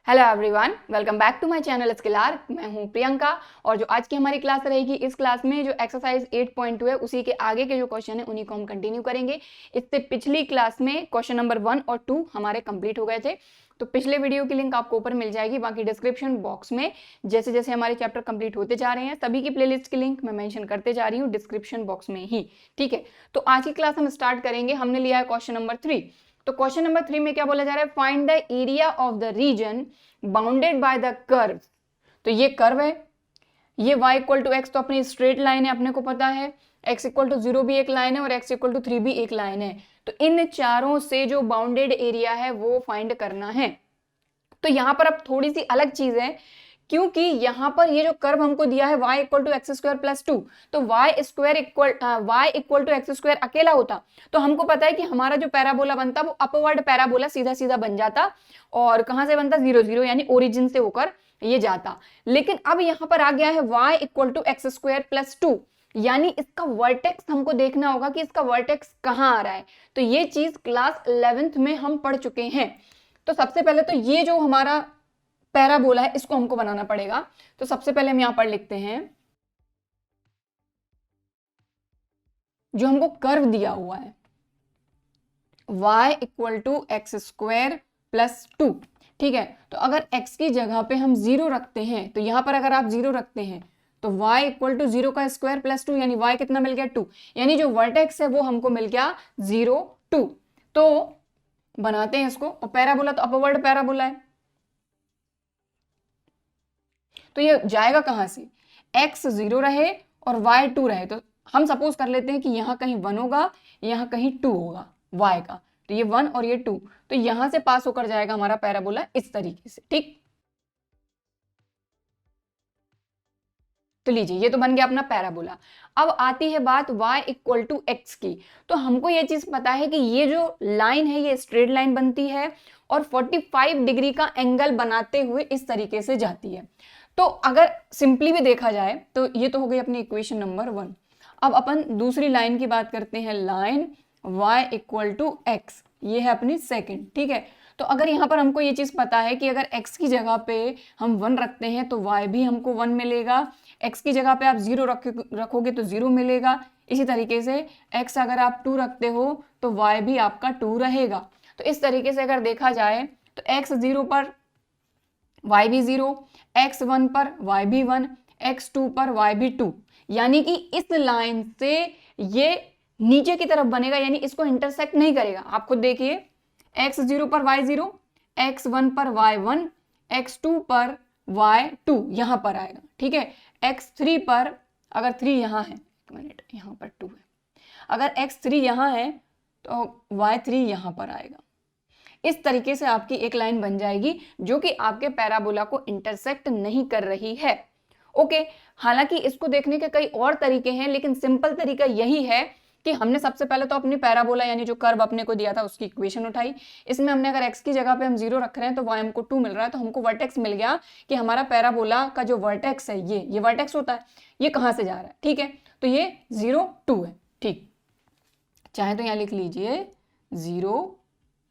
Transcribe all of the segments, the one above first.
Hello everyone, welcome back to my channel स्किलार। मैं हूं प्रियंका और जो आज की हमारी क्लास रहेगी, इस क्लास में जो एक्सरसाइज 8.2 है उसी के आगे के जो क्वेश्चन है उन्हीं को हम कंटिन्यू करेंगे। इससे पिछली क्लास में क्वेश्चन नंबर 1 और 2 हमारे कंप्लीट हो गए थे, तो पिछले वीडियो की लिंक आपको ऊपर मिल जाएगी। बाकी डिस्क्रिप्शन बॉक्स में जैसे जैसे हमारे चैप्टर कंप्लीट होते जा रहे हैं सभी की प्लेलिस्ट की लिंक मैं मेंशन करते जा रही हूँ डिस्क्रिप्शन बॉक्स में ही। ठीक है, तो आज की क्लास हम स्टार्ट करेंगे। हमने लिया है क्वेश्चन नंबर 3। तो क्वेश्चन नंबर 3 में क्या बोला जा रहा है? Find the area of the reason bounded by the curve. तो ये कर्व है, ये y इक्वल टू एक्स तो अपनी स्ट्रेट लाइन है, अपने को पता है। x इक्वल टू 0 भी एक लाइन है और x इक्वल टू 3 भी एक लाइन है। तो इन चारों से जो बाउंडेड एरिया है वो फाइंड करना है। तो यहां पर अब थोड़ी सी अलग चीज है, क्योंकि यहां पर ये जो कर्व हमको दिया है y equal to x square plus 2, तो y equal to x square अकेला होता तो हमको पता है कि हमारा जो पैराबोला बनता वो अपवर्ड पैराबोला सीधा सीधा बन जाता। और कहां से बनता? 0 0, यानी ओरिजिन से होकर ये जाता। लेकिन अब यहां पर आ गया है y equal to x square plus 2, यानी इसका वर्टेक्स हमको देखना होगा कि इसका वर्टेक्स कहां आ रहा है। तो ये चीज क्लास 11th में हम पढ़ चुके हैं। तो सबसे पहले तो ये जो हमारा पैराबोला है इसको हमको बनाना पड़ेगा। तो सबसे पहले हम यहां पर लिखते हैं जो हमको कर्व दिया हुआ है y equal to x square plus 2। ठीक है, तो अगर x की जगह पे हम 0 रखते हैं, तो यहां पर अगर आप 0 रखते हैं तो y इक्वल टू 0 का स्क्वायर प्लस 2, यानी y कितना मिल गया? 2, यानी जो वर्टेक्स है वो हमको मिल गया 0 2। तो बनाते हैं इसको। और पैराबोला तो अपवर्ड पैराबोला है, तो ये जाएगा कहां से? x 0 रहे और y 2 रहे, तो हम सपोज कर लेते हैं कि यहां कहीं 1 होगा, यहां कहीं 2 होगा y का। तो ये 1 और ये 2, तो यहां से पास होकर जाएगा हमारा पैराबोला इस तरीके से। ठीक, तो लीजिए ये तो बन गया अपना पैराबोला। अब आती है बात y इक्वल टू एक्स की। तो हमको ये चीज पता है कि ये जो लाइन है ये स्ट्रेट लाइन बनती है और 45 डिग्री का एंगल बनाते हुए इस तरीके से जाती है। तो अगर सिंपली भी देखा जाए तो ये तो हो गई अपनी इक्वेशन नंबर 1। अब अपन दूसरी लाइन की बात करते हैं, line y equal to x, ये है अपनी सेकेंड। ठीक है, तो अगर यहाँ पर हमको ये चीज पता है कि अगर x की जगह पे हम 1 रखते हैं तो y भी हमको 1 मिलेगा, x की जगह पे आप 0 रखोगे तो 0 मिलेगा। इसी तरीके से x अगर आप 2 रखते हो तो y भी आपका 2 रहेगा। तो इस तरीके से अगर देखा जाए तो x 0 पर y भी 0, x 1 पर y भी 1, x 2 पर y भी 2, यानी कि इस लाइन से ये नीचे की तरफ बनेगा, यानी इसको इंटरसेक्ट नहीं करेगा। आप खुद देखिए, x 0 पर y 0, x 1 पर y 1, x 2 पर y 2 यहां पर आएगा। ठीक है, x 3 पर अगर 3 यहां है, एक मिनट, यहां पर 2 है, अगर x 3 यहां है तो y 3 यहां पर आएगा। इस तरीके से आपकी एक लाइन बन जाएगी जो कि आपके पैराबोला को इंटरसेक्ट नहीं कर रही है। ओके, हालांकि इसको देखने के कई और तरीके हैं, लेकिन सिंपल तरीका यही है कि हमने सबसे पहले तो अपनी पैराबोला यानी जो कर्व अपने को दिया था उसकी इक्वेशन उठाई। इसमें हमने अगर x की जगह पे हम 0 रख रहे हैं तो y हमको 2 मिल रहा है, तो हमको वर्टेक्स मिल गया कि हमारा पैराबोला का जो वर्टेक्स है ये वर्टेक्स होता है, ये कहां से जा रहा है। ठीक है, तो ये 0 2 है। ठीक, चाहे तो यहां लिख लीजिए 0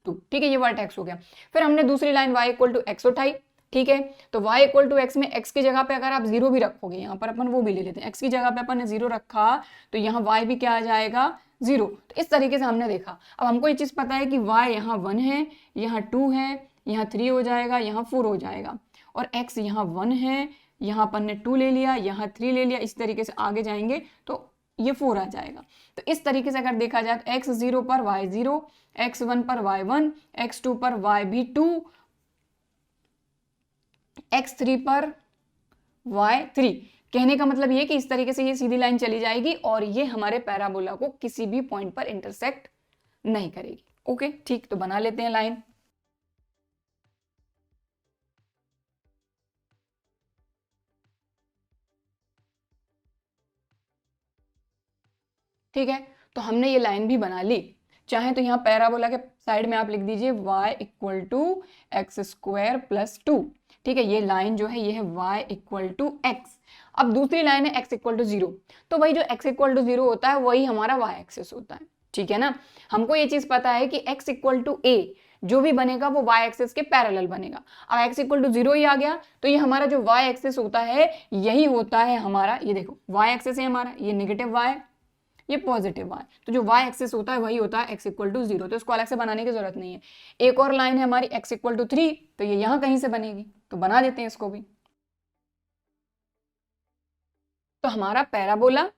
2। ठीक है, ये वर्टेक्स हो गया। फिर हमने दूसरी line y equal to x उठाई। ठीक है, तो y इक्वल टू एक्स में x की जगह पे अगर आप 0 भी रखोगे, यहाँ पर अपन वो भी ले लेते हैं, x की जगह पे अपन ने 0 रखा तो यहाँ y भी क्या आ जाएगा? 0। तो इस तरीके से हमने देखा। अब हमको ये चीज पता है कि y यहाँ 1 है, यहाँ 2 है, यहाँ 3 हो जाएगा, यहाँ 4 हो जाएगा, और x यहाँ 1 है, यहाँ अपन ने 2 ले लिया, यहाँ 3 ले लिया। इस तरीके से आगे जाएंगे तो ये 4 आ जाएगा। तो इस तरीके से अगर देखा जाए तो x 0 पर y 0, x 1 पर y 1, x 2 पर y भी 2, x 3 पर y 3। कहने का मतलब ये कि इस तरीके से ये सीधी लाइन चली जाएगी और ये हमारे पैराबोला को किसी भी पॉइंट पर इंटरसेक्ट नहीं करेगी। ओके, ठीक, तो बना लेते हैं लाइन। ठीक है, तो हमने ये लाइन भी बना ली। चाहे तो यहाँ पैराबोला के साइड में आप लिख दीजिए y equal to x square plus 2। ठीक है, ये लाइन जो है ये है y इक्वल टू एक्स। अब दूसरी लाइन है x इक्वल टू 0, तो वही जो x इक्वल टू 0 होता है वही हमारा y एक्सिस होता है। ठीक है ना, हमको ये चीज पता है कि x इक्वल टू a, जो भी बनेगा वो y एक्सिस के पैरेलल बनेगा। अब x इक्वल टू 0 ही आ गया तो ये हमारा जो y एक्सिस होता है यही होता है हमारा, ये देखो y एक्सिस है हमारा, ये नेगेटिव y, ये पॉजिटिव y, तो जो y एक्सिस होता है वही होता है x इक्वल टू 0, तो इसको अलग से बनाने की जरूरत नहीं है। एक और लाइन है हमारी x इक्वल टू 3, तो ये यहां कहीं से बनेगी, तो बना देते हैं इसको भी। तो हमारा पैराबोला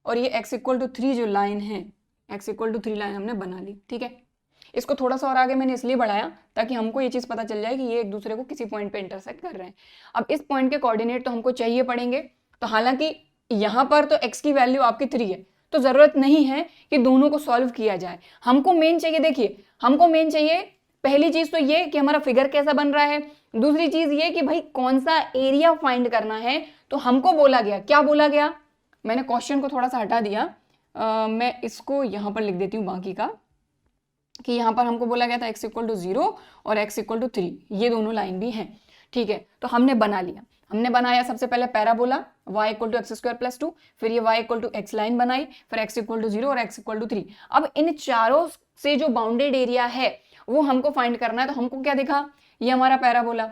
और ये x इक्वल टू 3 जो लाइन है, x इक्वल टू 3 लाइन हमने बना ली, ठीक है। इसको थोड़ा सा और आगे मैंने इसलिए बढ़ाया ताकि हमको ये चीज पता चल जाए कि ये एक दूसरे को किसी पॉइंट पे इंटरसेक्ट कर रहे हैं। अब इस पॉइंट के कोऑर्डिनेट तो हमको चाहिए पड़ेंगे, तो हालांकि यहाँ पर तो x की वैल्यू आपकी 3 है, तो जरूरत नहीं है कि दोनों को सॉल्व किया जाए। हमको मेन चाहिए, देखिए हमको मेन चाहिए पहली चीज तो ये कि हमारा फिगर कैसा बन रहा है, दूसरी चीज ये कि भाई कौन सा एरिया फाइंड करना है। तो हमको बोला गया, क्या बोला गया, मैंने क्वेश्चन को थोड़ा सा हटा दिया, मैं इसको यहाँ पर लिख देती हूँ बाकी का, कि यहाँ पर हमको बोला गया था x इक्वल टू 0 और x इक्वल टू 3, ये दोनों लाइन भी हैं, ठीक है। तो हमने बना लिया, हमने बनाया सबसे पहले parabola y equal to x square plus 2, फिर ये y equal to x line बनाई, फिर x इक्वल टू 0 और x इक्वल टू 3। अब इन चारों से जो बाउंडेड एरिया है वो हमको फाइंड करना है। तो हमको क्या दिखा, ये हमारा पैराबोला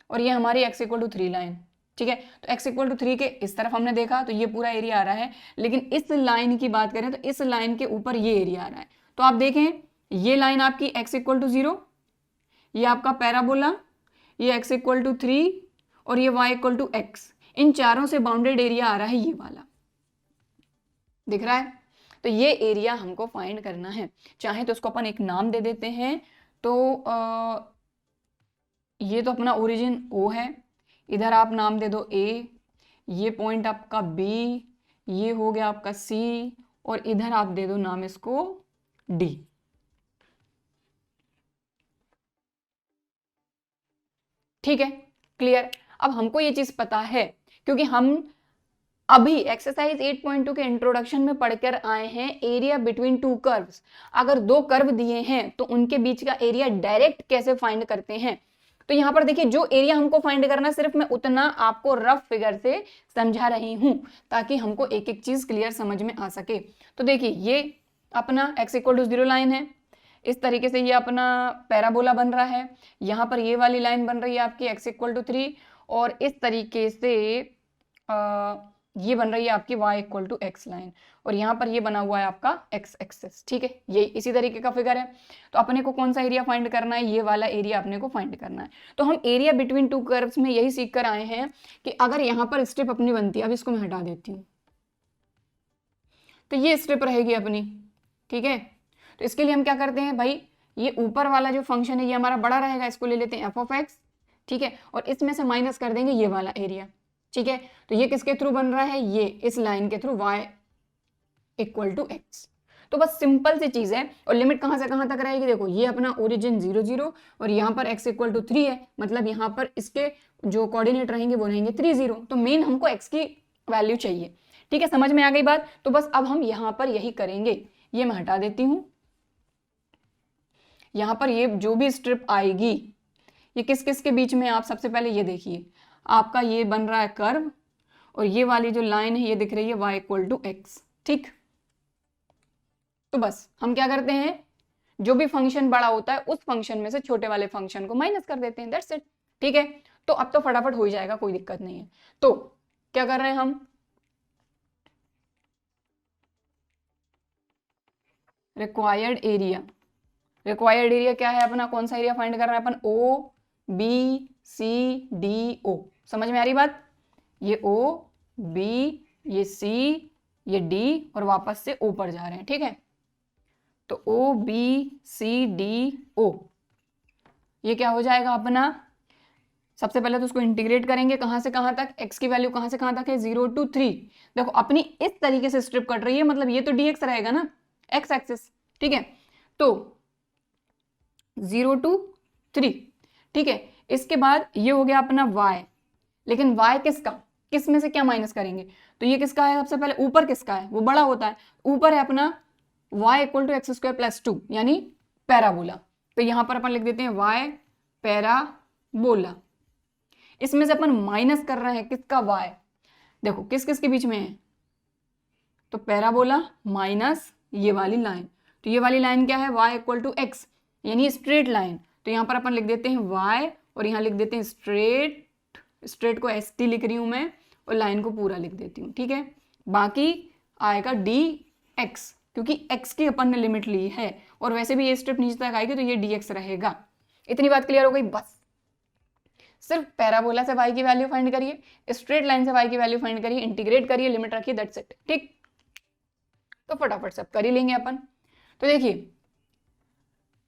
और ये हमारी x इक्वल टू 3 लाइन, ठीक है। तो x इक्वल टू 3 के इस तरफ हमने देखा तो ये पूरा एरिया आ रहा है, लेकिन इस लाइन की बात करें तो इस लाइन के ऊपर ये एरिया आ रहा है। तो आप देखें ये लाइन आपकी x इक्वल टू 0, ये आपका पैराबोला, ये x इक्वल टू 3 और ये y इक्वल टू x, इन चारों से बाउंडेड एरिया आ रहा है ये वाला, दिख रहा है। तो ये एरिया हमको फाइंड करना है। चाहे तो उसको अपन एक नाम दे देते हैं, तो ये तो अपना ओरिजिन O है, इधर आप नाम दे दो A, ये पॉइंट आपका B, ये हो गया आपका C, और इधर आप दे दो नाम इसको D। ठीक है, क्लियर। अब हमको ये चीज पता है क्योंकि हम अभी एक्सरसाइज 8.2 के इंट्रोडक्शन में पढ़कर आए हैं एरिया बिटवीन टू कर्व्स। अगर दो कर्व दिए हैं तो उनके बीच का एरिया डायरेक्ट कैसे फाइंड करते हैं। तो यहाँ पर देखिए जो एरिया हमको फाइंड करना, सिर्फ मैं उतना आपको रफ फिगर से समझा रही हूं ताकि हमको एक एक चीज क्लियर समझ में आ सके। तो देखिए ये अपना x इक्वल टू 0 लाइन है, इस तरीके से ये अपना पैराबोला बन रहा है, यहाँ पर ये वाली लाइन बन रही है आपकी x इक्वल टू 3, और इस तरीके से ये बन रही है आपकी y equal to x line, और यहाँ पर ये बना हुआ है आपका x एक्सिस। ठीक है, ये इसी तरीके का फिगर है। तो अपने को कौन सा एरिया फाइंड करना है, ये वाला एरिया अपने को फाइंड करना है। तो हम एरिया बिटवीन टू कर्व्स में यही सीख कर आए हैं कि अगर यहाँ पर स्ट्रिप अपनी बनती है, अब इसको मैं हटा देती हूँ, तो ये स्ट्रिप रहेगी अपनी। ठीक है, तो इसके लिए हम क्या करते हैं भाई, ये ऊपर वाला जो फंक्शन है ये हमारा बड़ा रहेगा, इसको ले लेते हैं f(x), ठीक है, और इसमें से माइनस कर देंगे ये वाला एरिया। ठीक है, तो ये किसके थ्रू बन रहा है, ये इस लाइन के through y equal to x। तो बस सिंपल सी चीज है, और लिमिट कहां से कहां तक रहेगी, देखो ये अपना ओरिजिन 0 0 और यहाँ पर x इक्वल टू 3 है, मतलब यहाँ पर इसके जो कोऑर्डिनेट रहेंगे वो रहेंगे 3 0। तो मेन हमको x की वैल्यू चाहिए। ठीक है, समझ में आ गई बात। तो बस अब हम यहाँ पर यही करेंगे, ये मैं हटा देती हूँ। यहाँ पर ये जो भी स्ट्रिप आएगी ये किस किस के बीच में, आप सबसे पहले ये देखिए, आपका ये बन रहा है कर्व, और ये वाली जो लाइन है ये दिख रही है y इक्वल टू x। ठीक, तो बस हम क्या करते हैं, जो भी फंक्शन बड़ा होता है उस फंक्शन में से छोटे वाले फंक्शन को माइनस कर देते हैं, दैट्स इट। ठीक है, तो अब तो फटाफट हो ही जाएगा, कोई दिक्कत नहीं है। तो क्या कर रहे हैं हम, रिक्वायर्ड एरिया, रिक्वायर्ड एरिया क्या है अपना, कौन सा एरिया फाइंड कर रहे हैं अपन, O B C D O। समझ में आ रही बात, ये O B, ये C, ये D, और वापस से O पर जा रहे हैं। ठीक है, तो O B C D O ये क्या हो जाएगा अपना, सबसे पहले तो उसको इंटीग्रेट करेंगे कहां से कहां तक, x की वैल्यू कहां से कहां तक है, 0 to 3। देखो अपनी इस तरीके से स्ट्रिप कट रही है, मतलब ये तो dx रहेगा ना, x एक्सिस। ठीक है, तो 0 to 3। ठीक है, इसके बाद ये हो गया अपना y, लेकिन y किसका, किस में से क्या माइनस करेंगे, तो ये किसका है, सबसे पहले ऊपर किसका है, वो बड़ा होता है, ऊपर है अपना y equal to x square plus 2 यानी पैराबोला। तो यहां पर अपन लिख देते हैं y पैराबोला। इसमें से अपन माइनस कर रहे हैं किसका, y, देखो किस किस के बीच में है, तो पैराबोला माइनस ये वाली लाइन, तो ये वाली लाइन क्या है, y इक्वल टू एक्स, यानी स्ट्रेट लाइन, तो यहाँ पर अपन लिख देते हैं y और यहाँ लिख देते हैं स्ट्रेट को st लिख रही हूँ मैं और लाइन को पूरा लिख देती हूँ, ठीक है। बाकी आएगा dx, क्योंकि x की अपन ने लिमिट ली है और वैसे भी ये स्टेप नीचे तक आएगी तो ये dx रहेगा। इतनी बात क्लियर हो गई। बस सिर्फ पैराबोला से y की वैल्यू फाइंड करिए, स्ट्रेट लाइन से y की वैल्यू फाइंड करिए, इंटीग्रेट करिए, लिमिट रखिए, दैट्स इट, ठीक। तो फटाफट सब कर ही लेंगे अपन। तो देखिए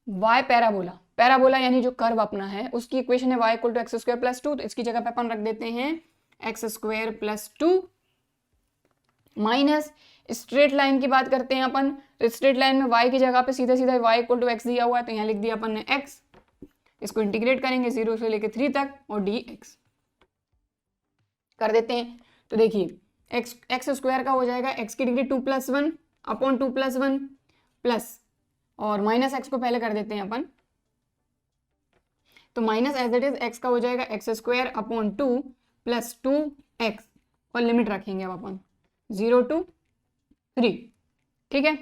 y पैराबोला यानी जो कर्व अपना है उसकी इक्वेशन है y equal to x square plus 2, तो इसकी जगह पे अपन रख देते हैं x square plus 2 minus straight line की बात करते हैं अपन, तो स्ट्रेट लाइन में y की जगह पे सीधा सीधा y इक्वल टू एक्स दिया हुआ है, तो यहाँ लिख दिया अपन ने x, इसको इंटीग्रेट करेंगे 0 से लेके 3 तक और dx कर देते हैं। तो देखिए एक्स स्क्वायर का हो जाएगा x की डिग्री 2 + 1 अपॉन 2 + 1 प्लस और माइनस एक्स को पहले कर देते हैं अपन, तो minus as it is x का हो जाएगा एक्स स्क्वायर अपॉन 2 + 2x और लिमिट रखेंगे अब अपन 0 to 3, ठीक है।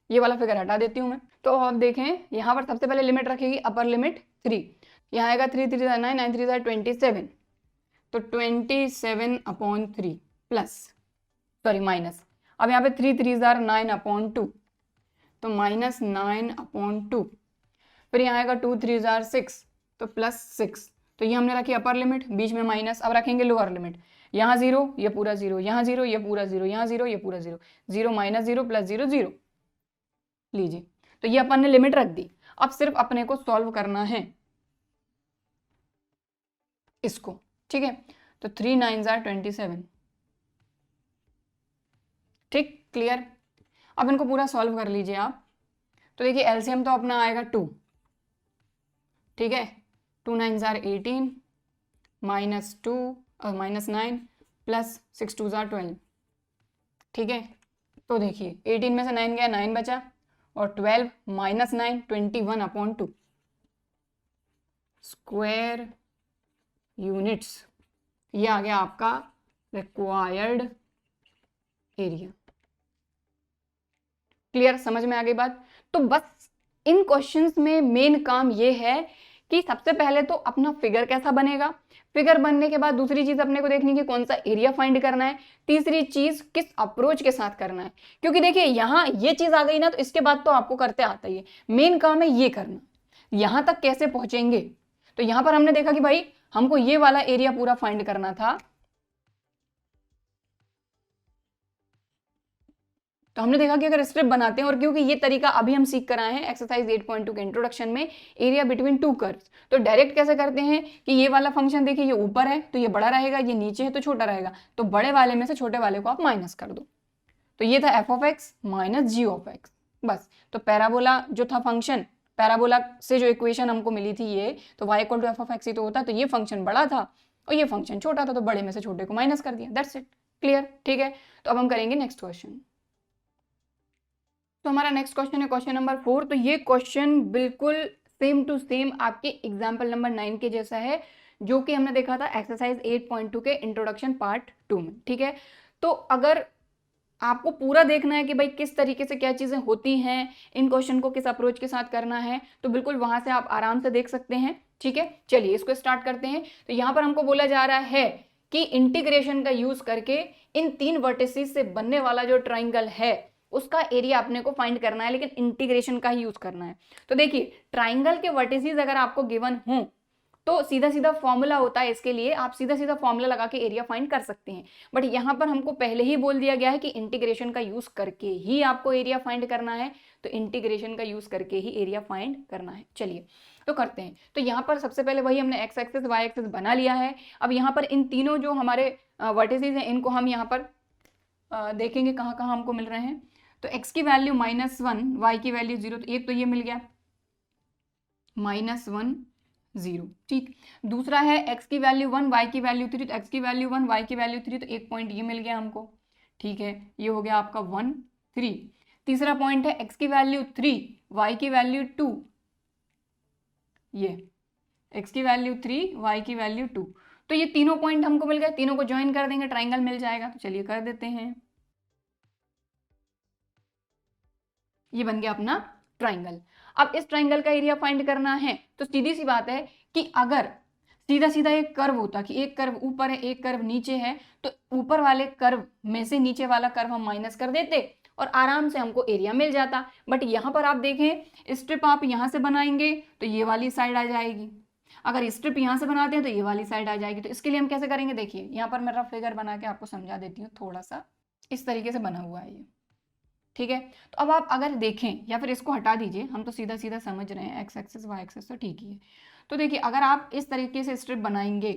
ये वाला फिगर हटा देती हूँ मैं। तो अब देखें यहाँ पर सबसे पहले लिमिट रखेगी अपर लिमिट 3, यहाँ आएगा 3 3 9 9 3 27, तो 27/3 प्लस सॉरी माइनस, अब यहाँ पे 3 3 9/2, तो -9/2, फिर यहाँ आएगा 2 3 6, तो +6, तो ये हमने रखी अपर लिमिट, बीच में माइनस। अब रखेंगे लोअर लिमिट, यहाँ 0 ये पूरा 0, यहाँ 0 ये पूरा 0, यहाँ 0 ये पूरा 0, 0 -0 + 0 0, लीजिए। तो ये अपन ने लिमिट रख दी। अब सिर्फ अपने को सॉल्व करना है इसको, ठीक है। तो 3 9 27, ठीक, क्लियर। अब इनको पूरा सॉल्व कर लीजिए आप। तो देखिए एलसीएम तो अपना आएगा 2, ठीक है, 2 9 18 -2 और -9 प्लस 6 2 12, ठीक है। तो देखिए 18 में से 9 गया, 9 बचा और 12 -9 21/2 स्क्वायर यूनिट्स, ये आ गया आपका रिक्वायर्ड एरिया। क्लियर, समझ में आ गई बात। तो बस इन क्वेश्चंस में मेन काम ये है कि सबसे पहले तो अपना फिगर कैसा बनेगा, फिगर बनने के बाद दूसरी चीज अपने को देखनी है कौन सा एरिया फाइंड करना है, तीसरी चीज किस अप्रोच के साथ करना है। क्योंकि देखिए यहाँ ये चीज आ गई ना, तो इसके बाद तो आपको करते आता ही है, मेन काम है ये करना, यहां तक कैसे पहुंचेंगे। तो यहां पर हमने देखा कि भाई हमको ये वाला एरिया पूरा फाइंड करना था, तो हमने देखा कि अगर स्ट्रिप बनाते हैं, और क्योंकि ये तरीका अभी हम सीख कर आए हैं एक्सरसाइज 8.2 के इंट्रोडक्शन में, एरिया बिटवीन टू कर्व्स, तो डायरेक्ट कैसे करते हैं कि ये वाला फंक्शन देखिए ये ऊपर है तो ये बड़ा रहेगा, ये नीचे है तो छोटा रहेगा, तो बड़े वाले में से छोटे वाले को आप माइनस कर दो। तो ये था f(x) - g(x). बस, तो पैराबोला जो था फंक्शन, पैराबोला से जो इक्वेशन हमको मिली थी ये, तो y = f(x) ही तो होता, तो ये फंक्शन बड़ा था और ये फंक्शन छोटा था, तो बड़े में से छोटे को माइनस कर दिया, दैट्स इट, क्लियर, ठीक है। तो अब हम करेंगे नेक्स्ट क्वेश्चन। तो हमारा नेक्स्ट क्वेश्चन है क्वेश्चन नंबर 4। तो ये क्वेश्चन बिल्कुल सेम टू सेम आपके एग्जाम्पल नंबर 9 के जैसा है, जो कि हमने देखा था एक्सरसाइज 8.2 के इंट्रोडक्शन पार्ट 2 में, ठीक है। तो अगर आपको पूरा देखना है कि भाई किस तरीके से क्या चीजें होती हैं, इन क्वेश्चन को किस अप्रोच के साथ करना है, तो बिल्कुल वहां से आप आराम से देख सकते हैं, ठीक है। चलिए इसको स्टार्ट करते हैं। तो यहाँ पर हमको बोला जा रहा है कि इंटीग्रेशन का यूज करके इन 3 वर्टिसेस से बनने वाला जो ट्राइंगल है उसका एरिया अपने को फाइंड करना है, लेकिन इंटीग्रेशन का ही यूज करना है। तो देखिए ट्राइंगल के वर्टिसेस अगर आपको गिवन हो तो सीधा सीधा फॉर्मूला होता है इसके लिए, आप सीधा सीधा फॉर्मूला लगा के एरिया फाइंड कर सकते हैं। बट यहाँ पर हमको पहले ही बोल दिया गया है कि इंटीग्रेशन का यूज करके ही आपको एरिया फाइंड करना है, तो इंटीग्रेशन का यूज करके ही एरिया फाइंड करना है। चलिए तो करते हैं। तो यहाँ पर सबसे पहले वही हमने एक्स एक्सिस वाई एक्सिस बना लिया है। अब यहाँ पर इन तीनों जो हमारे वर्टिसेस हैं इनको हम यहाँ पर देखेंगे कहाँ कहाँ हमको मिल रहे हैं। तो x की वैल्यू -1, y की वैल्यू 0, तो एक तो ये मिल गया -1 0, ठीक। दूसरा है x की वैल्यू 1, y की वैल्यू 3, तो x की वैल्यू 1, y की वैल्यू 3, तो एक पॉइंट ये मिल गया हमको, ठीक है। ये हो गया आपका 1 3। तीसरा पॉइंट है x की वैल्यू 3, y की वैल्यू 2, ये x की वैल्यू 3, y की वैल्यू 2, तो ये तीनों पॉइंट हमको मिल गए, तीनों को ज्वाइन कर देंगे, ट्राइंगल मिल जाएगा। तो चलिए कर देते हैं, ये बन गया अपना ट्राइंगल। अब इस ट्राइंगल का एरिया फाइंड करना है तो सीधी सी बात है कि अगर सीधा सीधा एक कर्व होता कि एक कर्व ऊपर है एक कर्व नीचे है, तो ऊपर वाले कर्व में से नीचे वाला कर्व हम माइनस कर देते और आराम से हमको एरिया मिल जाता। बट यहाँ पर आप देखें स्ट्रिप आप यहाँ से बनाएंगे तो ये वाली साइड आ जाएगी, अगर स्ट्रिप यहाँ से बनाते हैं तो ये वाली साइड आ जाएगी। तो इसके लिए हम कैसे करेंगे, देखिए यहाँ पर मैं रफ फिगर बना के आपको समझा देती हूँ, थोड़ा सा इस तरीके से बना हुआ है ये, ठीक है। तो अब आप अगर देखें या फिर इसको हटा दीजिए, हम तो सीधा सीधा समझ रहे हैं, एक्स एक्सिस वाई एक्सिस तो ठीक ही है। तो देखिए अगर आप इस तरीके से स्ट्रिप बनाएंगे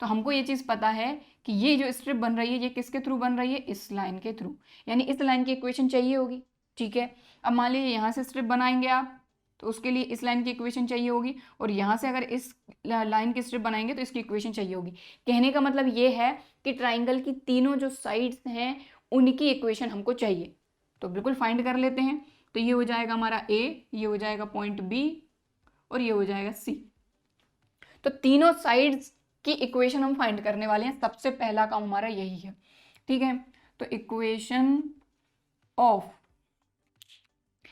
तो हमको ये चीज़ पता है कि ये जो स्ट्रिप बन रही है ये किसके थ्रू बन रही है, इस लाइन के थ्रू, यानी इस लाइन की इक्वेशन चाहिए होगी, ठीक है। अब मान लीजिए यहाँ से स्ट्रिप बनाएंगे आप तो उसके लिए इस लाइन की इक्वेशन चाहिए होगी, और यहाँ से अगर इस लाइन की स्ट्रिप बनाएंगे तो इसकी इक्वेशन चाहिए होगी। कहने का मतलब ये है कि ट्राइंगल की तीनों जो साइड्स हैं उनकी इक्वेशन हमको चाहिए। तो बिल्कुल फाइंड कर लेते हैं। तो ये हो जाएगा हमारा ए, ये हो जाएगा पॉइंट बी और ये हो जाएगा सी। तो तीनों साइड्स की इक्वेशन हम फाइंड करने वाले हैं, सबसे पहला काम हमारा यही है, ठीक है। तो इक्वेशन ऑफ,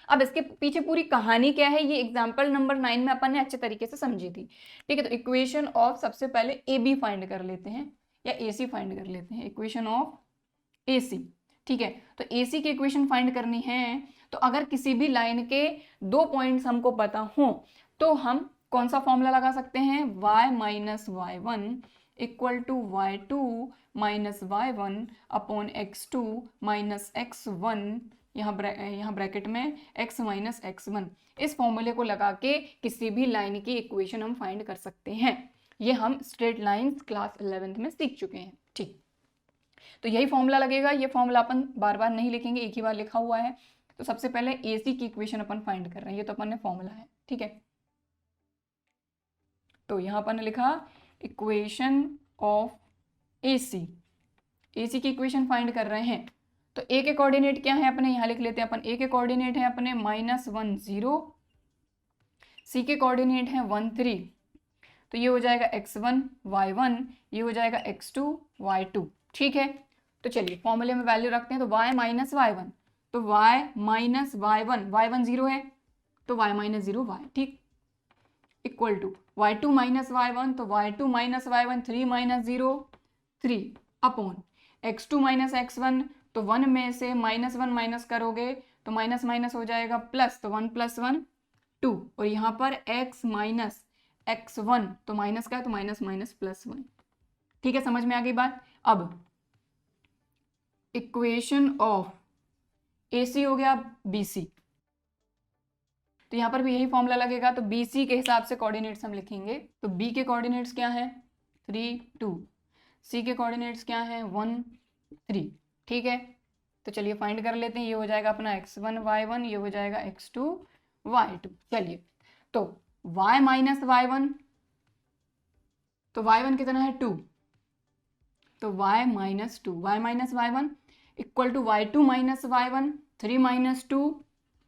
अब इसके पीछे पूरी कहानी क्या है ये एग्जाम्पल नंबर 9 में अपन ने अच्छे तरीके से समझी थी, ठीक है। तो इक्वेशन ऑफ सबसे पहले ए बी फाइंड कर लेते हैं या ए सी फाइंड कर लेते हैं, इक्वेशन ऑफ ए सी, ठीक है। तो ए सी की इक्वेशन फाइंड करनी है तो अगर किसी भी लाइन के 2 पॉइंट्स हमको पता हो तो हम कौन सा फॉर्मूला लगा सकते हैं, y minus y one equal to y two minus y one upon x two minus x one, यहाँ ब्रैकेट में x माइनस एक्स वन। इस फॉर्मूले को लगा के किसी भी लाइन की इक्वेशन हम फाइंड कर सकते हैं। ये हम स्ट्रेट लाइंस क्लास 11th में सीख चुके हैं, ठीक। तो यही फॉर्मूला लगेगा, ये फॉर्मूला अपन बार बार नहीं लिखेंगे, एक ही बार लिखा हुआ है। तो सबसे पहले ए सी की इक्वेशन अपन फाइंड कर रहे हैं, ये तो अपन ने फॉर्मूला है, ठीक है। तो यहाँ अपन ने लिखा इक्वेशन ऑफ ए सी की इक्वेशन फाइंड कर रहे हैं। तो ए के कोऑर्डिनेट क्या है अपने, यहाँ लिख लेते हैं अपन, ए के कोऑर्डिनेट है अपने -1 0, सी के कोऑर्डिनेट है 1 3, तो ये हो जाएगा x1 y1, ये हो जाएगा x2 y2, ठीक है। तो चलिए फॉर्मूले में वैल्यू रखते हैं। तो y माइनस वाई वन, तो y minus y one, y1 0 है तो y माइनस 0 y, ठीक, equal to y2 minus y one, तो y2 minus y one 3 minus 0 3 upon x2 minus x1, तो 1 में से -1 माइनस करोगे तो माइनस माइनस हो जाएगा प्लस, तो 1 + 1 2, और यहाँ पर x माइनस x1 तो माइनस का है तो माइनस माइनस प्लस 1, ठीक है। समझ में आ गई बात। अब इक्वेशन ऑफ ए सी हो गया बी सी, तो यहाँ पर भी यही फॉर्मूला लगेगा। तो बी सी के हिसाब से कोऑर्डिनेट्स हम लिखेंगे। तो बी के कोऑर्डिनेट्स क्या है 3 2, सी के कोऑर्डिनेट्स क्या है 1 3, ठीक है। तो चलिए फाइंड कर लेते हैं। ये हो जाएगा अपना x1 y1, ये हो जाएगा x2 y2। चलिए तो y माइनस वाई वन, तो y1 कितना है 2, तो y minus 2, y minus y one equal to y2 minus y one 3 minus 2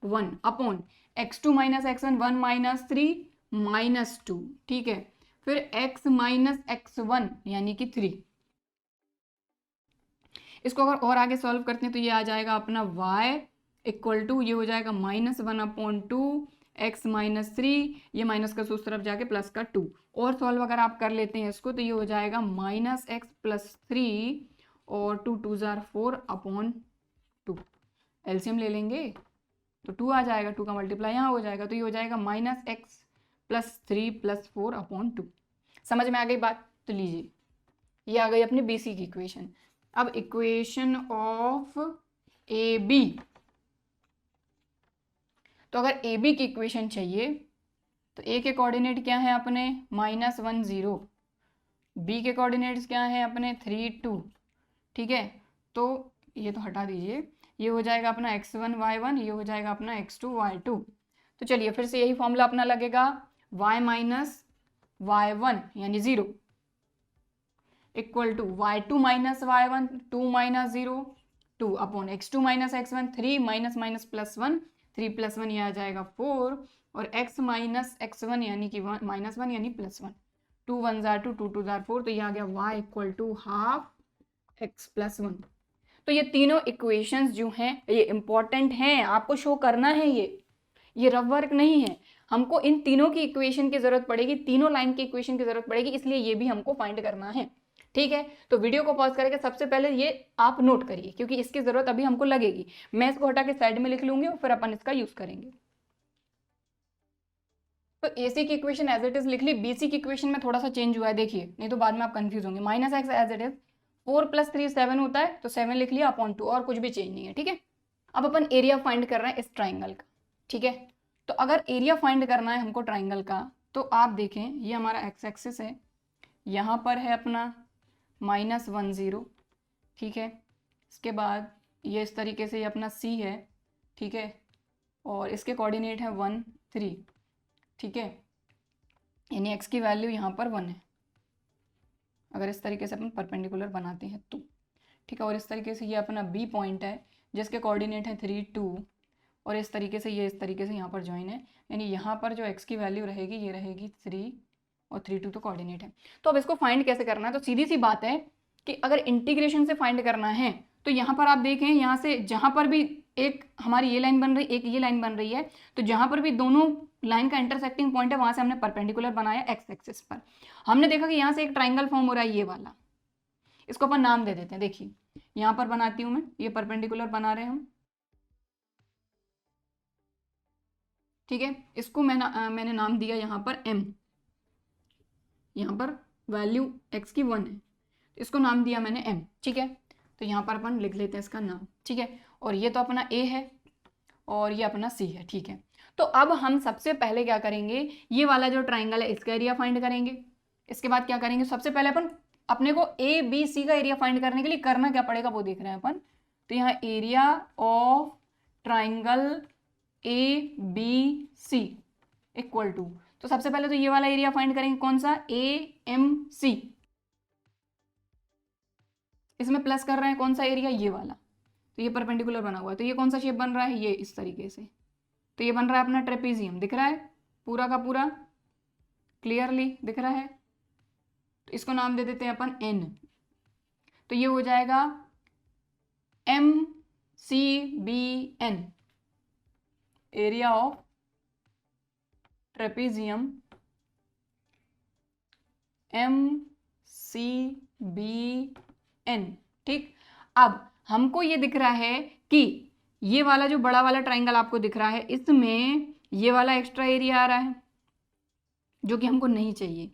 1 upon x2 minus x1 1 minus 3 minus 2, ठीक है। फिर x माइनस x1 यानी कि 3, इसको अगर और आगे सॉल्व करते हैं तो ये आ जाएगा अपना y इक्वल टू, ये हो जाएगा -1 अपॉन 2 x माइनस 3, ये माइनस का उस तरफ जाके प्लस का 2, और सॉल्व अगर आप कर लेते हैं इसको तो ये हो जाएगा -x प्लस 3 और 2 2 जार 4 अपॉन 2, एलसीएम ले लेंगे तो 2 आ जाएगा, 2 का मल्टीप्लाई यहाँ हो जाएगा, तो ये हो जाएगा -x प्लस 3 प्लस 4 अपॉन 2। समझ में आ गई बात। तो लीजिए ये आ गई अपनी बी सी की इक्वेशन। अब इक्वेशन ऑफ ए बी, तो अगर ए बी की इक्वेशन चाहिए तो ए के कोऑर्डिनेट क्या है अपने -1 0, बी के कोऑर्डिनेट्स क्या है अपने 3 2, ठीक है। तो ये तो हटा दीजिए, ये हो जाएगा अपना x1 y1, ये हो जाएगा अपना x2 y2। तो चलिए फिर से यही फॉर्मूला अपना लगेगा, y माइनस वाई वन यानी 0 equal to y2 minus y one 2 minus 0 2 upon x2 minus x1 3 minus minus plus 1 3 plus 1 ये आ जाएगा 4, और x माइनस x1 यानी कि -1 यानी +1, 2 1 जार 2 2 2 जार 4, तो ये आ गया y equal to half x plus 1। तो ये तीनों इक्वेशंस जो हैं ये इंपॉर्टेंट हैं, आपको शो करना है। ये रफ वर्क नहीं है, हमको इन तीनों की इक्वेशन की जरूरत पड़ेगी, तीनों लाइन की इक्वेशन की जरूरत पड़ेगी, इसलिए ये भी हमको फाइंड करना है। ठीक है, तो वीडियो को पॉज करके सबसे पहले ये आप नोट करिए, क्योंकि इसकी जरूरत अभी हमको लगेगी। मैं इसको हटा के साइड में लिख लूंगी और फिर अपन इसका यूज करेंगे। तो AC की इक्वेशन एज इट इज लिख ली, BC की इक्वेशन में थोड़ा सा चेंज हुआ है, देखिए, नहीं तो बाद में आप कंफ्यूज होंगे। Minus x as it is, 4 + 3 7 होता है, तो 7 लिख लिया अपॉन 2, और कुछ भी चेंज नहीं है। ठीक है, अब अपन एरिया फाइंड कर रहे हैं इस ट्राइंगल का। ठीक है, तो अगर एरिया फाइंड करना है हमको ट्राइंगल का, तो आप देखें ये हमारा एक्स एक्सिस है, यहाँ पर है अपना -1 0। ठीक है, इसके बाद ये इस तरीके से ये अपना C है। ठीक है, और इसके कोऑर्डिनेट है 1 3। ठीक है, यानी x की वैल्यू यहाँ पर 1 है, अगर इस तरीके से अपन परपेंडिकुलर बनाते हैं तो। ठीक है, और इस तरीके से ये अपना B पॉइंट है जिसके कोऑर्डिनेट है 3 2, और इस तरीके से ये इस तरीके से यहाँ पर ज्वाइन है, यानी यहाँ पर जो x की वैल्यू रहेगी ये रहेगी 3 और 3 2 तो कोऑर्डिनेट है। तो अब इसको फाइंड कैसे करना है, तो सीधी सी बात है कि अगर इंटीग्रेशन से फाइंड करना है तो यहाँ पर आप देखें, यहाँ से जहाँ पर भी एक हमारी ये लाइन बन रही है, एक ये लाइन बन रही है, तो जहाँ पर भी दोनों लाइन का इंटरसेक्टिंग पॉइंट है वहाँ से हमने परपेंडिकुलर बनाया एक्स एक्सिस पर। हमने देखा कि यहाँ से एक ट्राइंगल फॉर्म हो रहा है ये वाला, इसको अपन नाम दे देते हैं। देखिए यहाँ पर बनाती हूँ मैं, ये परपेंडिकुलर बना रहे हैं हम। ठीक है, इसको मैंने नाम दिया यहाँ पर m, यहाँ पर वैल्यू x की 1 है, इसको नाम दिया मैंने m। ठीक है, तो यहाँ पर अपन लिख लेते हैं इसका नाम। ठीक है, और ये तो अपना a है और ये अपना c है। ठीक है, तो अब हम सबसे पहले क्या करेंगे, ये वाला जो ट्राइंगल है इसका एरिया फाइंड करेंगे। इसके बाद क्या करेंगे, सबसे पहले अपन अपने को ABC का एरिया फाइंड करने के लिए करना क्या पड़ेगा वो देख रहे हैं अपन। तो यहाँ area of triangle ABC equal to, तो सबसे पहले तो ये वाला एरिया फाइंड करेंगे, कौन सा, AMC। इसमें प्लस कर रहे हैं कौन सा एरिया, ये वाला, तो ये परपेंडिकुलर बना हुआ है, तो ये कौन सा शेप बन रहा है, ये इस तरीके से, तो ये बन रहा है अपना ट्रेपेजियम, दिख रहा है पूरा का पूरा, क्लियरली दिख रहा है। तो इसको नाम दे देते हैं अपन N, तो ये हो जाएगा MCBN, area of trapezium MCBN। ठीक, अब हमको ये दिख रहा है कि ये वाला जो बड़ा वाला ट्राइंगल आपको दिख रहा है, इसमें ये वाला एक्स्ट्रा एरिया आ रहा है जो कि हमको नहीं चाहिए।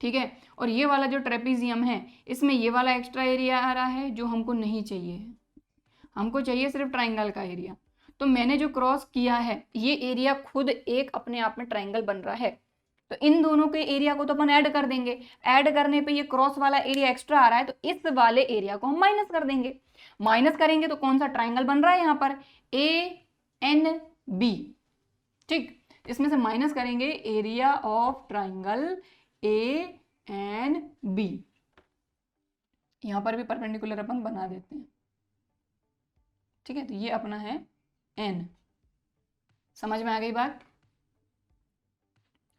ठीक है, और ये वाला जो ट्रेपेजियम है इसमें ये वाला एक्स्ट्रा एरिया आ रहा है जो हमको नहीं चाहिए, हमको चाहिए सिर्फ ट्राइंगल का एरिया। तो मैंने जो क्रॉस किया है ये एरिया खुद एक अपने आप में ट्राइंगल बन रहा है, तो इन दोनों के एरिया को तो अपन ऐड कर देंगे। ऐड करने पे ये क्रॉस वाला एरिया एक्स्ट्रा आ रहा है, तो इस वाले एरिया को हम माइनस कर देंगे। माइनस करेंगे तो कौन सा ट्राइंगल बन रहा है यहाँ पर, ANB। ठीक, इसमें से माइनस करेंगे एरिया ऑफ ट्राइंगल ANB, यहाँ पर भी परपेंडिकुलर अपन बना देते हैं। ठीक है, तो ये अपना है N, समझ में आ गई बात,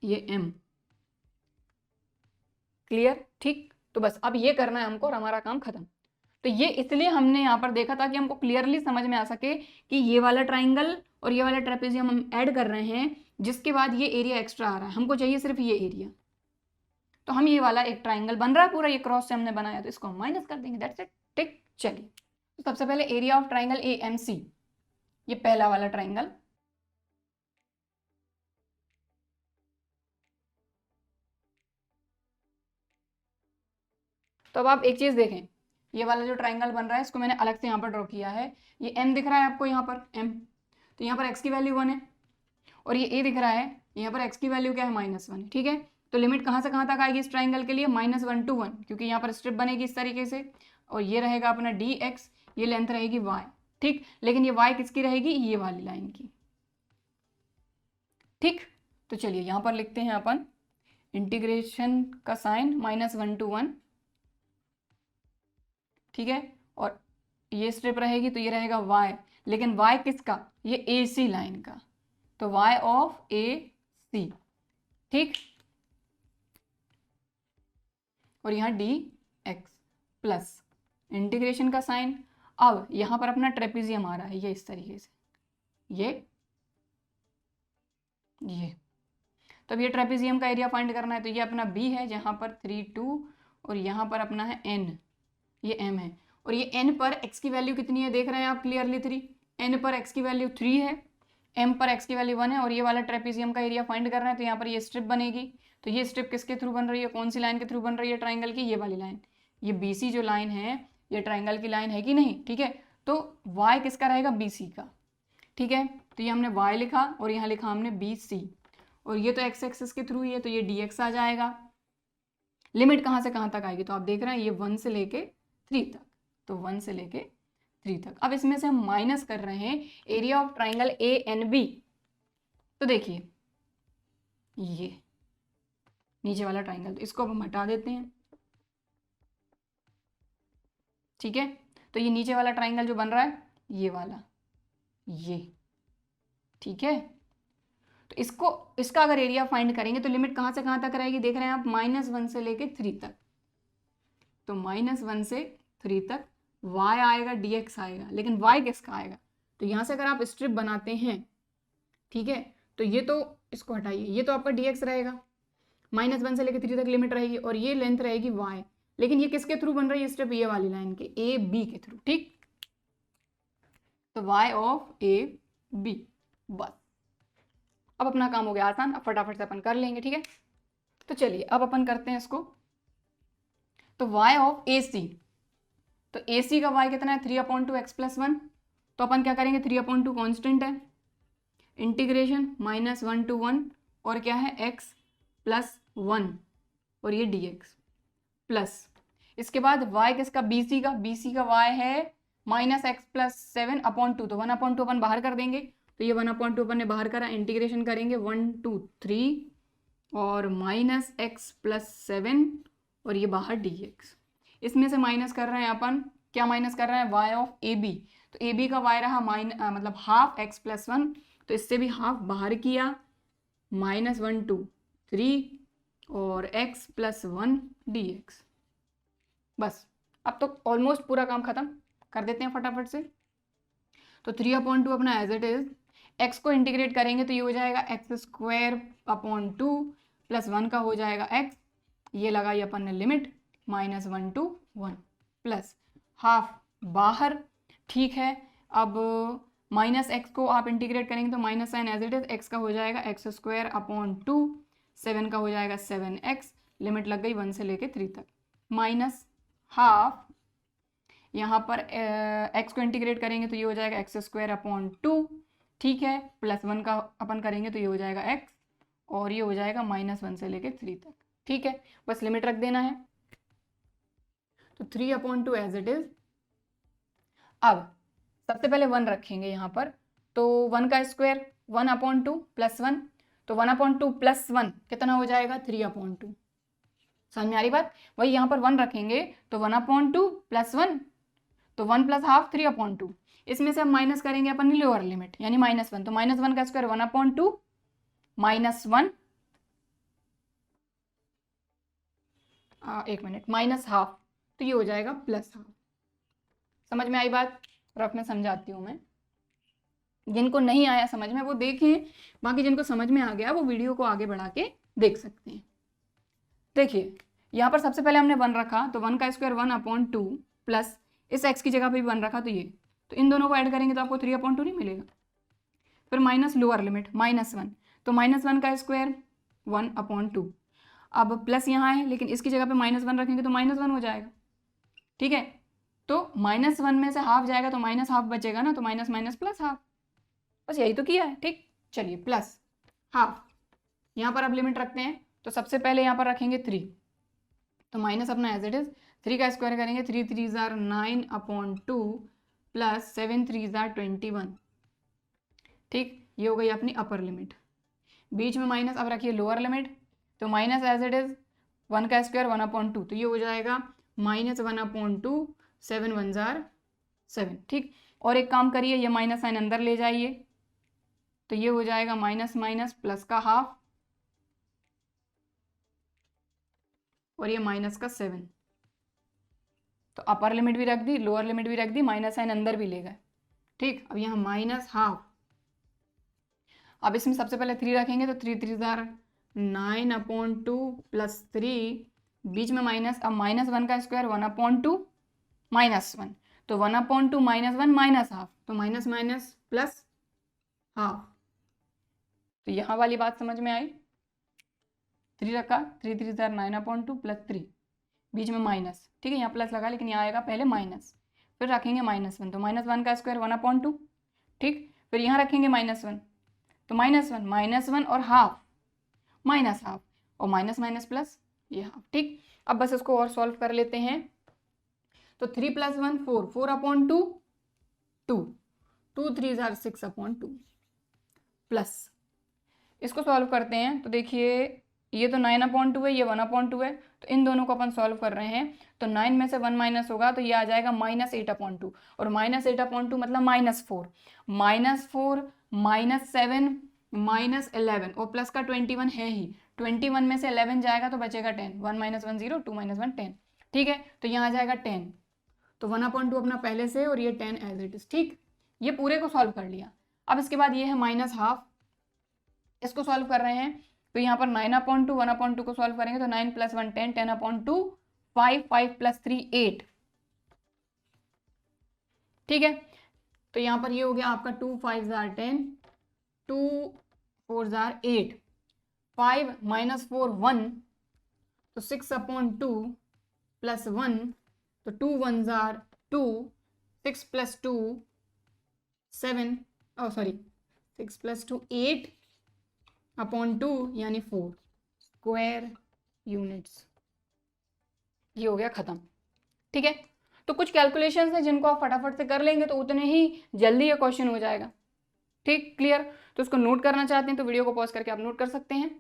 ये M, क्लियर। ठीक, तो बस अब ये करना है हमको और हमारा काम खत्म। तो ये इसलिए हमने यहाँ पर देखा था कि हमको क्लियरली समझ में आ सके कि ये वाला ट्राइंगल और ये वाला ट्रेपेजियम हम ऐड कर रहे हैं, जिसके बाद ये एरिया एक्स्ट्रा आ रहा है, हमको चाहिए सिर्फ ये एरिया। तो हम ये वाला एक ट्राइंगल बन रहा है पूरा, ये क्रॉस से हमने बनाया, तो इसको हम माइनस कर देंगे, दैट्स इट। ठीक, चलिए, तो सबसे पहले एरिया ऑफ ट्राइंगल AMC, ये पहला वाला ट्राइंगल। तो अब आप एक चीज देखें, ये वाला जो ट्राइंगल बन रहा है इसको मैंने अलग से यहाँ पर ड्रॉ किया है। ये M दिख रहा है आपको यहाँ पर M, तो यहाँ पर x की वैल्यू 1 है, और ये A दिख रहा है, यहाँ पर x की वैल्यू क्या है, -1। ठीक है, तो लिमिट कहाँ से कहाँ तक आएगी इस ट्राइंगल के लिए, -1 to 1, क्योंकि यहाँ पर स्ट्रिप बनेगी इस तरीके से, और ये रहेगा अपना dx, ये लेंथ रहेगी y। ठीक, लेकिन ये y किसकी रहेगी, ये वाली लाइन की। ठीक, तो चलिए यहाँ पर लिखते हैं अपन इंटीग्रेशन का साइन, -1 to 1। ठीक है, और ये स्ट्रिप रहेगी तो ये रहेगा y, लेकिन y किसका, ये AC लाइन का, तो y ऑफ AC। ठीक, और यहाँ dx प्लस इंटीग्रेशन का साइन। अब यहाँ पर अपना ट्रेपेजियम आ रहा है, ये इस तरीके से, ये ये। तो अब ये ट्रेपेजियम का एरिया फाइंड करना है, तो ये अपना बी है जहाँ पर 3 2 और यहाँ पर अपना है एन, ये एम है। और ये एन पर एक्स की वैल्यू कितनी है देख रहे हैं आप क्लियरली 3, एन पर एक्स की वैल्यू 3 है, एम पर एक्स की वैल्यू 1 है, और ये वाला ट्रेपेजियम का एरिया फाइंड करना है। तो यहाँ पर ये स्ट्रिप बनेगी, तो ये स्ट्रिप किसके थ्रू बन रही है, कौन सी लाइन के थ्रू बन रही है, ट्राइंगल की ये वाली लाइन। ये बीसी जो लाइन है ये ट्राइंगल की लाइन है कि नहीं, ठीक है। तो वाई किसका रहेगा, बीसी का, ठीक है। तो ये हमने वाई लिखा और यहाँ लिखा हमने बी सी, और ये तो एक्स एक्सिस के थ्रू ही है तो ये डी एक्स आ जाएगा। लिमिट कहाँ से कहाँ तक आएगी, तो आप देख रहे हैं ये 1 से लेके 3 तक, तो 1 से लेके 3 तक। अब इसमें से हम माइनस कर रहे हैं area of triangle A N B. तो देखिए ये नीचे वाला ट्राइंगल, तो इसको अब हम हटा देते हैं, ठीक है। तो ये नीचे वाला ट्राइंगल जो बन रहा है ये वाला, ये, ठीक है। तो इसको, इसका अगर एरिया फाइंड करेंगे तो लिमिट कहाँ से कहाँ तक रहेगी देख रहे हैं आप, -1 से लेके 3 तक। तो -1 से 3 तक y आएगा, dx आएगा, लेकिन y किसका आएगा, तो यहाँ से अगर आप स्ट्रिप बनाते हैं, ठीक है, तो ये तो इसको हटाइए, ये तो आपका dx रहेगा, -1 से लेके 3 तक लिमिट रहेगी, और ये लेंथ रहेगी y, लेकिन ये किसके थ्रू बन रही है स्ट्रिप, ये वाली लाइन के ए बी के थ्रू, ठीक। तो y ऑफ ए बी, बस अब अपना काम हो गया आसान, अब फटाफट से अपन कर लेंगे, ठीक है। तो चलिए अब अपन करते हैं इसको। तो y ऑफ ए सी, तो ए सी का y कितना है 3/2 x + 1, तो अपन क्या करेंगे 3/2 कॉन्स्टेंट है, इंटीग्रेशन -1 to 1 और क्या है x + 1 और ये dx प्लस, इसके बाद y किसका BC का, BC का y है -x + 7/2, तो 1/2 अपन बाहर कर देंगे, तो ये 1/2 अपन ने बाहर करा, इंटीग्रेशन करेंगे 1 to 3 और -x + 7 और ये बाहर dx। इसमें से माइनस कर रहे हैं अपन, क्या माइनस कर रहे हैं, y ऑफ ए बी, तो ए बी का y रहा मतलब हाफ x + 1, तो इससे भी हाफ बाहर किया, -1 to 3 और x + 1 dx। बस अब तो ऑलमोस्ट पूरा काम खत्म कर देते हैं फटाफट से। तो 3/2 अपना एज इट इज, x को इंटीग्रेट करेंगे तो ये हो जाएगा x²/2 + 1 का हो जाएगा x, ये लगाई अपन ने लिमिट -1 to 1 प्लस हाफ बाहर, ठीक है। अब -x को आप इंटीग्रेट करेंगे तो minus sine as it is, x का हो जाएगा x²/2, 7 का हो जाएगा 7x, लिमिट लग गई 1 से लेके 3 तक, माइनस हाफ, यहाँ पर x को इंटीग्रेट करेंगे तो ये हो जाएगा x²/2, ठीक है, +1 का अपन करेंगे तो ये हो जाएगा x और ये हो जाएगा -1 से लेके 3 तक, ठीक है। बस लिमिट रख देना है, तो 3/2 एज इट इज। अब सबसे पहले 1 रखेंगे यहाँ पर, तो 1 का स्क्वायर 1/2 + 1, तो 1/2 + 1 कितना हो जाएगा 3/2, समझ में आ रही बात। वही यहाँ पर 1 रखेंगे तो 1/2 + 1, तो 1 + हाफ 3/2, इसमें से हम माइनस करेंगे अपन लोअर लिमिट यानी -1, तो -1 का स्क्वायर 1/2 -1, एक मिनट, -हाफ, तो ये हो जाएगा +हाफ। समझ में आई बात, रफ में समझाती हूँ मैं, जिनको नहीं आया समझ में वो देखें, बाकी जिनको समझ में आ गया वो वीडियो को आगे बढ़ा के देख सकते हैं। देखिए यहाँ पर सबसे पहले हमने 1 रखा, तो 1 का स्क्वायर 1/2 प्लस इस x की जगह पे भी 1 रखा, तो ये, तो इन दोनों को ऐड करेंगे तो आपको 3/2 नहीं मिलेगा, फिर माइनस लोअर लिमिट -1, तो -1 का स्क्वायर 1/2, अब प्लस यहाँ है लेकिन इसकी जगह पे -1 रखेंगे तो -1 हो जाएगा, ठीक है। तो -1 में से हाफ जाएगा तो -हाफ बचेगा ना, तो माइनस माइनस प्लस हाफ, बस यही तो किया है, ठीक। चलिए प्लस हाफ, यहाँ पर अब लिमिट रखते हैं, तो सबसे पहले यहाँ पर रखेंगे 3, तो माइनस अपना एज इट इज, 3 का स्क्वायर करेंगे 3 3 * 9/2 प्लस 7 3 * 21, ठीक, ये हो गई अपनी अपर लिमिट। बीच में माइनस, अब रखिए लोअर लिमिट, तो माइनस एज इट इज 1 का स्क्वायर 1/2, तो ये हो जाएगा -1/2, 7 1 * 7, ठीक। और एक काम करिए, ये माइनस साइन अंदर ले जाइए, तो ये हो जाएगा माइनस माइनस प्लस का हाफ और ये माइनस का 7, तो अपर लिमिट भी रख दी, लोअर लिमिट भी रख दी, माइनस साइन अंदर भी ले गए, ठीक। अब यहाँ -हाफ, अब इसमें सबसे पहले 3 रखेंगे तो 3 3 जार 9/2 प्लस 3, बीच में माइनस, अब -1 का स्क्वायर 1/2 -1, तो 1/2 -1 -½ तो माइनस माइनस प्लस हाफ। तो यहाँ वाली बात समझ में आई। 3 रखा, 3 3 जार 9/2 प्लस 3, बीच में माइनस, ठीक है, यहाँ प्लस लगा लेकिन यहाँ आएगा पहले माइनस, फिर रखेंगे -1 तो -1 का स्क्वायर 1/2, ठीक, फिर यहाँ रखेंगे -1 तो -1 और हाफ -½ और माइनस माइनस प्लस ये हाफ, ठीक। अब बस इसको और सॉल्व कर लेते हैं। तो 3 + 1 4, 4/2 2, 2 3 जार 6/2 प्लस, इसको सॉल्व करते हैं तो देखिए ये तो 9/2 है, ये 1/2 है, तो इन दोनों को अपन सॉल्व कर रहे हैं तो 9 में से 1 माइनस होगा तो ये आ जाएगा -8/2 और -8/2 मतलब -4, -4 -7 -11 और प्लस का 21 है ही, 21 में से 11 जाएगा तो बचेगा 10, 1 - 1 0, 2 - 1 10, ठीक है, तो यहाँ आ जाएगा 10, तो 1/2 अपना पहले से और ये 10 एज इट इज, ठीक। ये पूरे को सॉल्व कर लिया। अब इसके बाद ये है -½ इसको सॉल्व कर रहे हैं तो यहाँ पर 9/2 1/2 को सॉल्व करेंगे तो 9 + 1 10, 10/2 5, 5 + 3 8, ठीक है, तो यहाँ पर ये हो गया आपका 2 5 जार 10, 2 4 जार 8, 5 - 4 1 तो 6/2 प्लस 1 तो 2 1 जार 2, 6 + 2 7, 6 + 2 8/2 यानी 4 स्क्वायर यूनिट्स। ये हो गया खत्म, ठीक है। तो कुछ कैलकुलेशंस हैं जिनको आप फटाफट से कर लेंगे तो उतने ही जल्दी ये क्वेश्चन हो जाएगा, ठीक, क्लियर। तो उसको नोट करना चाहते हैं तो वीडियो को पॉज करके आप नोट कर सकते हैं।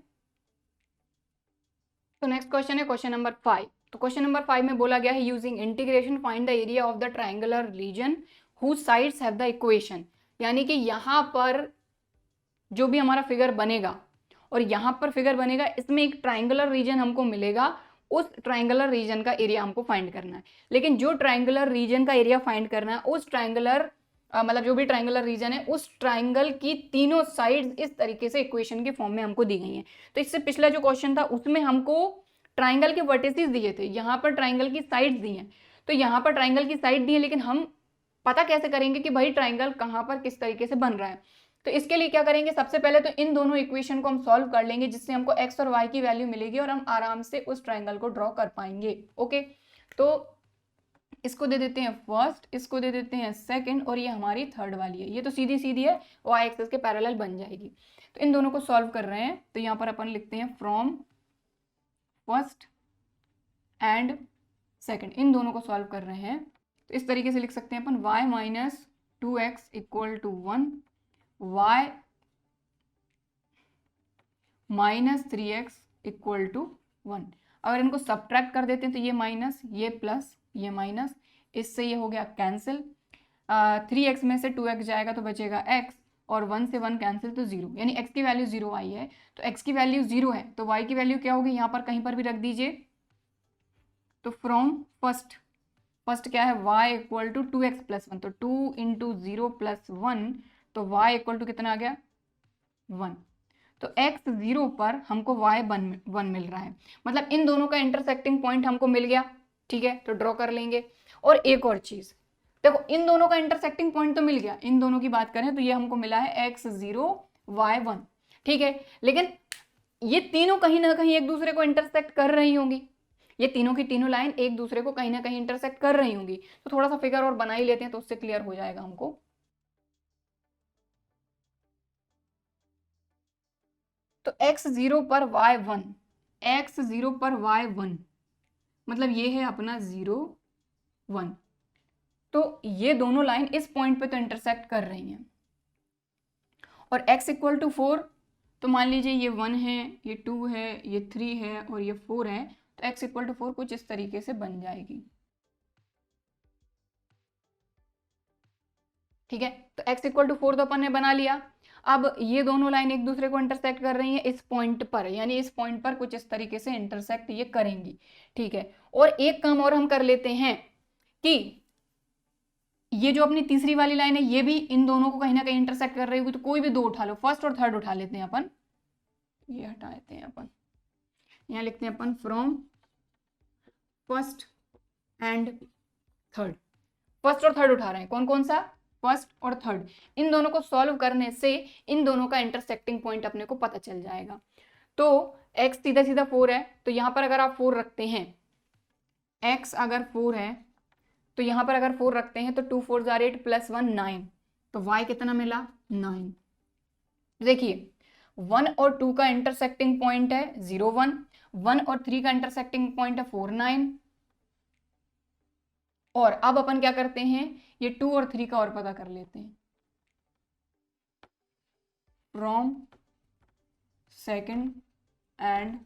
तो नेक्स्ट क्वेश्चन है क्वेश्चन नंबर 5। तो क्वेश्चन नंबर 5 में बोला गया है using integration find the area of the triangular region whose sides have the equation, यानी कि यहाँ पर जो भी हमारा फिगर बनेगा और यहाँ पर फिगर बनेगा, इसमें एक ट्राइंगुलर रीजन हमको मिलेगा, उस ट्राइंगुलर रीजन का एरिया हमको फाइंड करना है। लेकिन जो ट्राइंगुलर रीजन का एरिया फाइंड करना है उस ट्राइंगुलर मतलब जो भी ट्राइंगुलर रीजन है उस ट्राइंगल की तीनों साइड्स इस तरीके से इक्वेशन के फॉर्म में हमको दी गई हैं। तो इससे पिछला जो क्वेश्चन था उसमें हमको ट्राइंगल के वर्टिसेस दिए थे, यहाँ पर ट्राइंगल की साइड्स दी हैं। तो यहाँ पर ट्राइंगल की साइड दी है, लेकिन हम पता कैसे करेंगे कि भाई ट्राइंगल कहाँ पर किस तरीके से बन रहा है। तो इसके लिए क्या करेंगे, सबसे पहले तो इन दोनों इक्वेशन को हम सॉल्व कर लेंगे जिससे हमको x और y की वैल्यू मिलेगी और हम आराम से उस ट्राइंगल को ड्रॉ कर पाएंगे। ओके, तो इसको दे देते हैं फर्स्ट, इसको दे देते हैं सेकंड और ये हमारी थर्ड वाली है, ये तो सीधी सीधी है, y एक्सिस के पैरेलल बन जाएगी। तो इन दोनों को सॉल्व कर रहे हैं तो यहाँ पर अपन लिखते हैं फ्रॉम फर्स्ट एंड सेकंड, इन दोनों को सॉल्व कर रहे हैं तो इस तरीके से लिख सकते हैं अपन y - 2x = 1, y - 3x = 1। अगर इनको सब्ट्रैक्ट कर देते हैं तो ये माइनस, ये प्लस, ये माइनस, इससे ये हो गया कैंसिल। 3x में से 2x जाएगा तो बचेगा x और 1 से 1 कैंसिल तो 0, यानी x की वैल्यू 0 आई है। तो x की वैल्यू 0 है तो y की वैल्यू क्या होगी, यहाँ पर कहीं पर भी रख दीजिए। तो फ्रॉम फर्स्ट क्या है, y = 2x + 1, तो 2 × 0 + 1 तो y = कितना आ गया 1। तो x 0 पर हमको y 1 मिल रहा है, मतलब इन दोनों का इंटरसेक्टिंग पॉइंट हमको मिल गया, ठीक है। तो ड्रॉ कर लेंगे। और एक और चीज देखो, इन दोनों का इंटरसेक्टिंग पॉइंट तो मिल गया, इन दोनों की बात करें तो ये हमको मिला है x 0 y 1, ठीक है। लेकिन ये तीनों कहीं ना कहीं एक दूसरे को इंटरसेक्ट कर रही होंगी, ये तीनों की तीनों लाइन एक दूसरे को कहीं ना कहीं इंटरसेक्ट कर रही होंगी। तो थोड़ा सा फिगर और बना ही लेते हैं तो उससे क्लियर हो जाएगा हमको। तो x 0 पर y 1, x 0 पर y 1 मतलब ये है अपना 0 1, तो ये दोनों लाइन इस पॉइंट पे तो इंटरसेक्ट कर रही हैं। और x = 4 तो मान लीजिए ये 1 है, ये 2 है, ये 3 है और ये 4 है, तो x = 4 कुछ इस तरीके से बन जाएगी, ठीक है। तो x = 4 तो अपन ने बना लिया। अब ये दोनों लाइन एक दूसरे को इंटरसेक्ट कर रही हैं इस पॉइंट पर, यानी इस पॉइंट पर कुछ इस तरीके से इंटरसेक्ट ये करेंगी, ठीक है। और एक काम और हम कर लेते हैं कि ये जो अपनी तीसरी वाली लाइन है ये भी इन दोनों को कहीं ना कहीं इंटरसेक्ट कर रही होगी, तो कोई भी दो उठा लो, फर्स्ट और थर्ड उठा लेते हैं अपन, ये हटा लेते हैं अपन, यहाँ लिखते हैं अपन from first and third, first और थर्ड उठा रहे हैं, कौन कौन सा, फर्स्ट और थर्ड। इन दोनों को सॉल्व करने से इन दोनों का इंटरसेक्टिंग पॉइंट अपने को पता चल जाएगा। तो x सीधा सीधा 4 है, तो यहां पर अगर आप 4 रखते हैं, x अगर 4 है तो यहां पर अगर 4 रखते हैं तो 2 4 8 प्लस 1 9, तो y कितना मिला 9। देखिए 1 और 2 का इंटरसेक्टिंग पॉइंट है 0 1, 1 और 3 का इंटरसेक्टिंग पॉइंट है 4 9। और अब अपन क्या करते हैं, ये 2 और 3 का और पता कर लेते हैं, from second and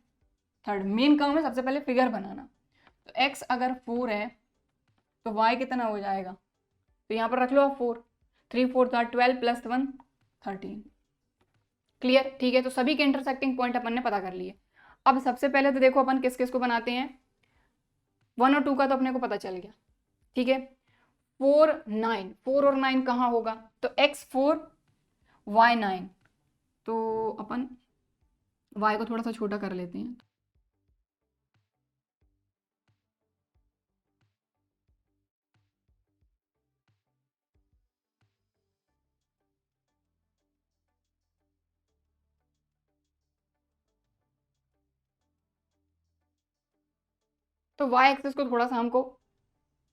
third. Main काम है सबसे पहले फिगर बनाना। तो x अगर 4 है तो y कितना हो जाएगा, तो यहां पर रख लो आप 4, 3 4 12 प्लस 1 13। क्लियर, ठीक है। तो सभी के इंटरसेक्टिंग पॉइंट अपन ने पता कर लिए। अब सबसे पहले तो देखो अपन किस किस को बनाते हैं, 1 और 2 का तो अपने को पता चल गया, ठीक है। 4 9, 4 और 9 कहाँ होगा, तो x 4 y 9, तो अपन y को थोड़ा सा छोटा कर लेते हैं, तो y एक्सिस को थोड़ा सा हमको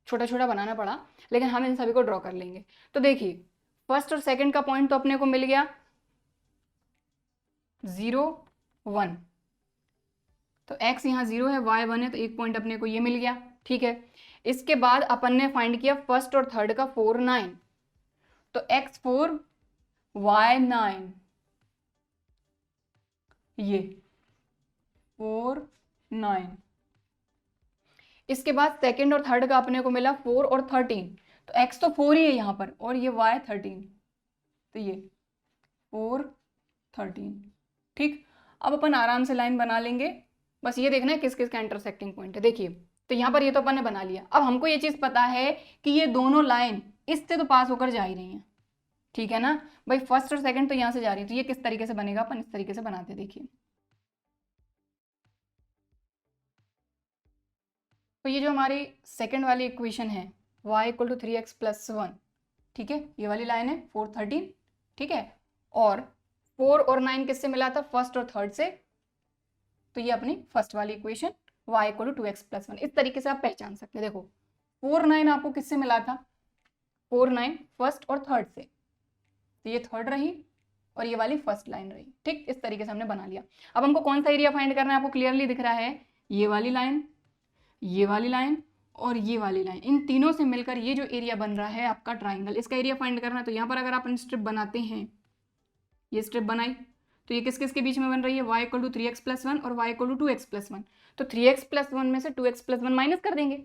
छोटा छोटा बनाना पड़ा, लेकिन हम इन सभी को ड्रॉ कर लेंगे। तो देखिए फर्स्ट और सेकंड का पॉइंट तो अपने को मिल गया 0 1, तो x यहाँ 0 है, y 1 है, तो एक पॉइंट अपने को ये मिल गया, ठीक है। इसके बाद अपन ने फाइंड किया फर्स्ट और थर्ड का 4 9, तो x 4 y 9, ये 4 9। इसके बाद सेकंड और थर्ड का अपने को मिला 4 और 13, तो x तो 4 ही है यहाँ पर, और ये y 13, तो ये 4 13, ठीक। अब अपन आराम से लाइन बना लेंगे, बस ये देखना है किस किस का इंटरसेक्टिंग पॉइंट है। देखिए तो यहाँ पर ये तो अपन ने बना लिया। अब हमको ये चीज़ पता है कि ये दोनों लाइन इससे तो पास होकर जा ही रही हैं, ठीक है ना भाई, फर्स्ट और सेकंड तो यहाँ से जा रही है, तो ये किस तरीके से बनेगा, अपन इस तरीके से बनाते हैं। देखिए तो ये जो हमारी सेकंड वाली इक्वेशन है y equal to 3x plus 1, ठीक है, ये वाली लाइन है 4 13, ठीक है। और 4 और 9 किससे मिला था, फर्स्ट और थर्ड से, तो ये अपनी फर्स्ट वाली equation y equal to 2x plus 1, इस तरीके से आप पहचान सकते हैं। देखो 4 9 आपको किससे मिला था, 4 9 फर्स्ट और थर्ड से, तो ये थर्ड रही और ये वाली फर्स्ट लाइन रही, ठीक। इस तरीके से हमने बना लिया। अब हमको कौन सा एरिया फाइंड करना है, आपको क्लियरली दिख रहा है, ये वाली लाइन, ये वाली लाइन और ये वाली लाइन, इन तीनों से मिलकर ये जो एरिया बन रहा है आपका ट्राइंगल, इसका एरिया फाइंड करना है। तो यहाँ पर अगर आप स्ट्रिप बनाते हैं, ये स्ट्रिप बनाई, तो ये किस किस के बीच में बन रही है, y equal to 3x plus 1 और y equal to 2x plus 1, तो 3x प्लस 1 में से 2x प्लस 1 माइनस कर देंगे,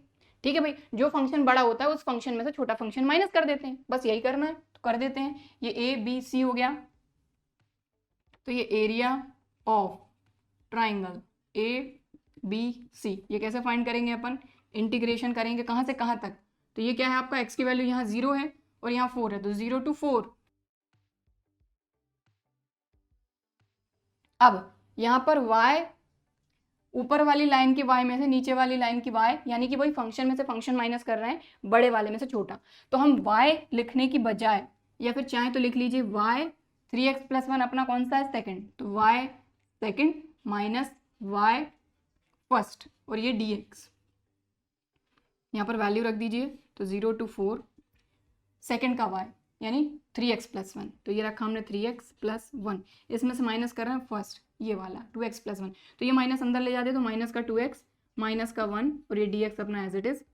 ठीक है भाई। जो फंक्शन बड़ा होता है उस फंक्शन में से छोटा फंक्शन माइनस कर देते हैं, बस यही करना है, तो कर देते हैं। ये ए बी सी हो गया, तो ये area of triangle A B C, ये कैसे फाइंड करेंगे अपन, इंटीग्रेशन करेंगे कहाँ से कहाँ तक, तो ये क्या है आपका, x की वैल्यू यहाँ 0 है और यहाँ 4 है, तो 0 to 4। अब यहाँ पर y ऊपर वाली लाइन की y में से नीचे वाली लाइन की y, यानी कि वही फंक्शन में से फंक्शन माइनस कर रहे हैं, बड़े वाले में से छोटा, तो हम y लिखने की बजाय, या फिर चाहे तो लिख लीजिए y 3x प्लस 1 अपना कौन सा है, सेकंड, तो y second minus y first, और ये dx, यहाँ पर वैल्यू रख दीजिए, तो 0 to 4 सेकंड का y यानी 3x प्लस 1, तो ये रखा हमने 3x प्लस 1, इसमें से माइनस कर रहे हैं फर्स्ट ये वाला 2x प्लस 1, तो ये माइनस अंदर ले जाते तो माइनस का 2x माइनस का 1 और ये dx अपना एज इट इज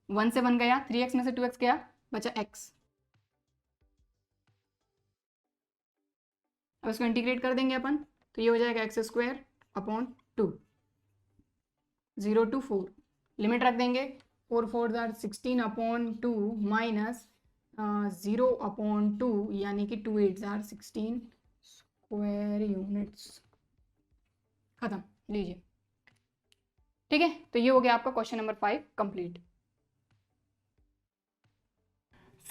1 से 1 गया, 3x में से 2x गया, बचा x। अब इसको इंटीग्रेट कर देंगे अपन, तो ये हो जाएगा x square upon 2, 0 to 4, limit रख देंगे, 4 4 16 अपॉन 2 माइनस 0 अपॉन 2, यानी कि 2 8 16 स्क्वायर यूनिट्स, खत्म, लीजिए, ठीक है। तो ये हो गया आपका क्वेश्चन नंबर 5 कंप्लीट।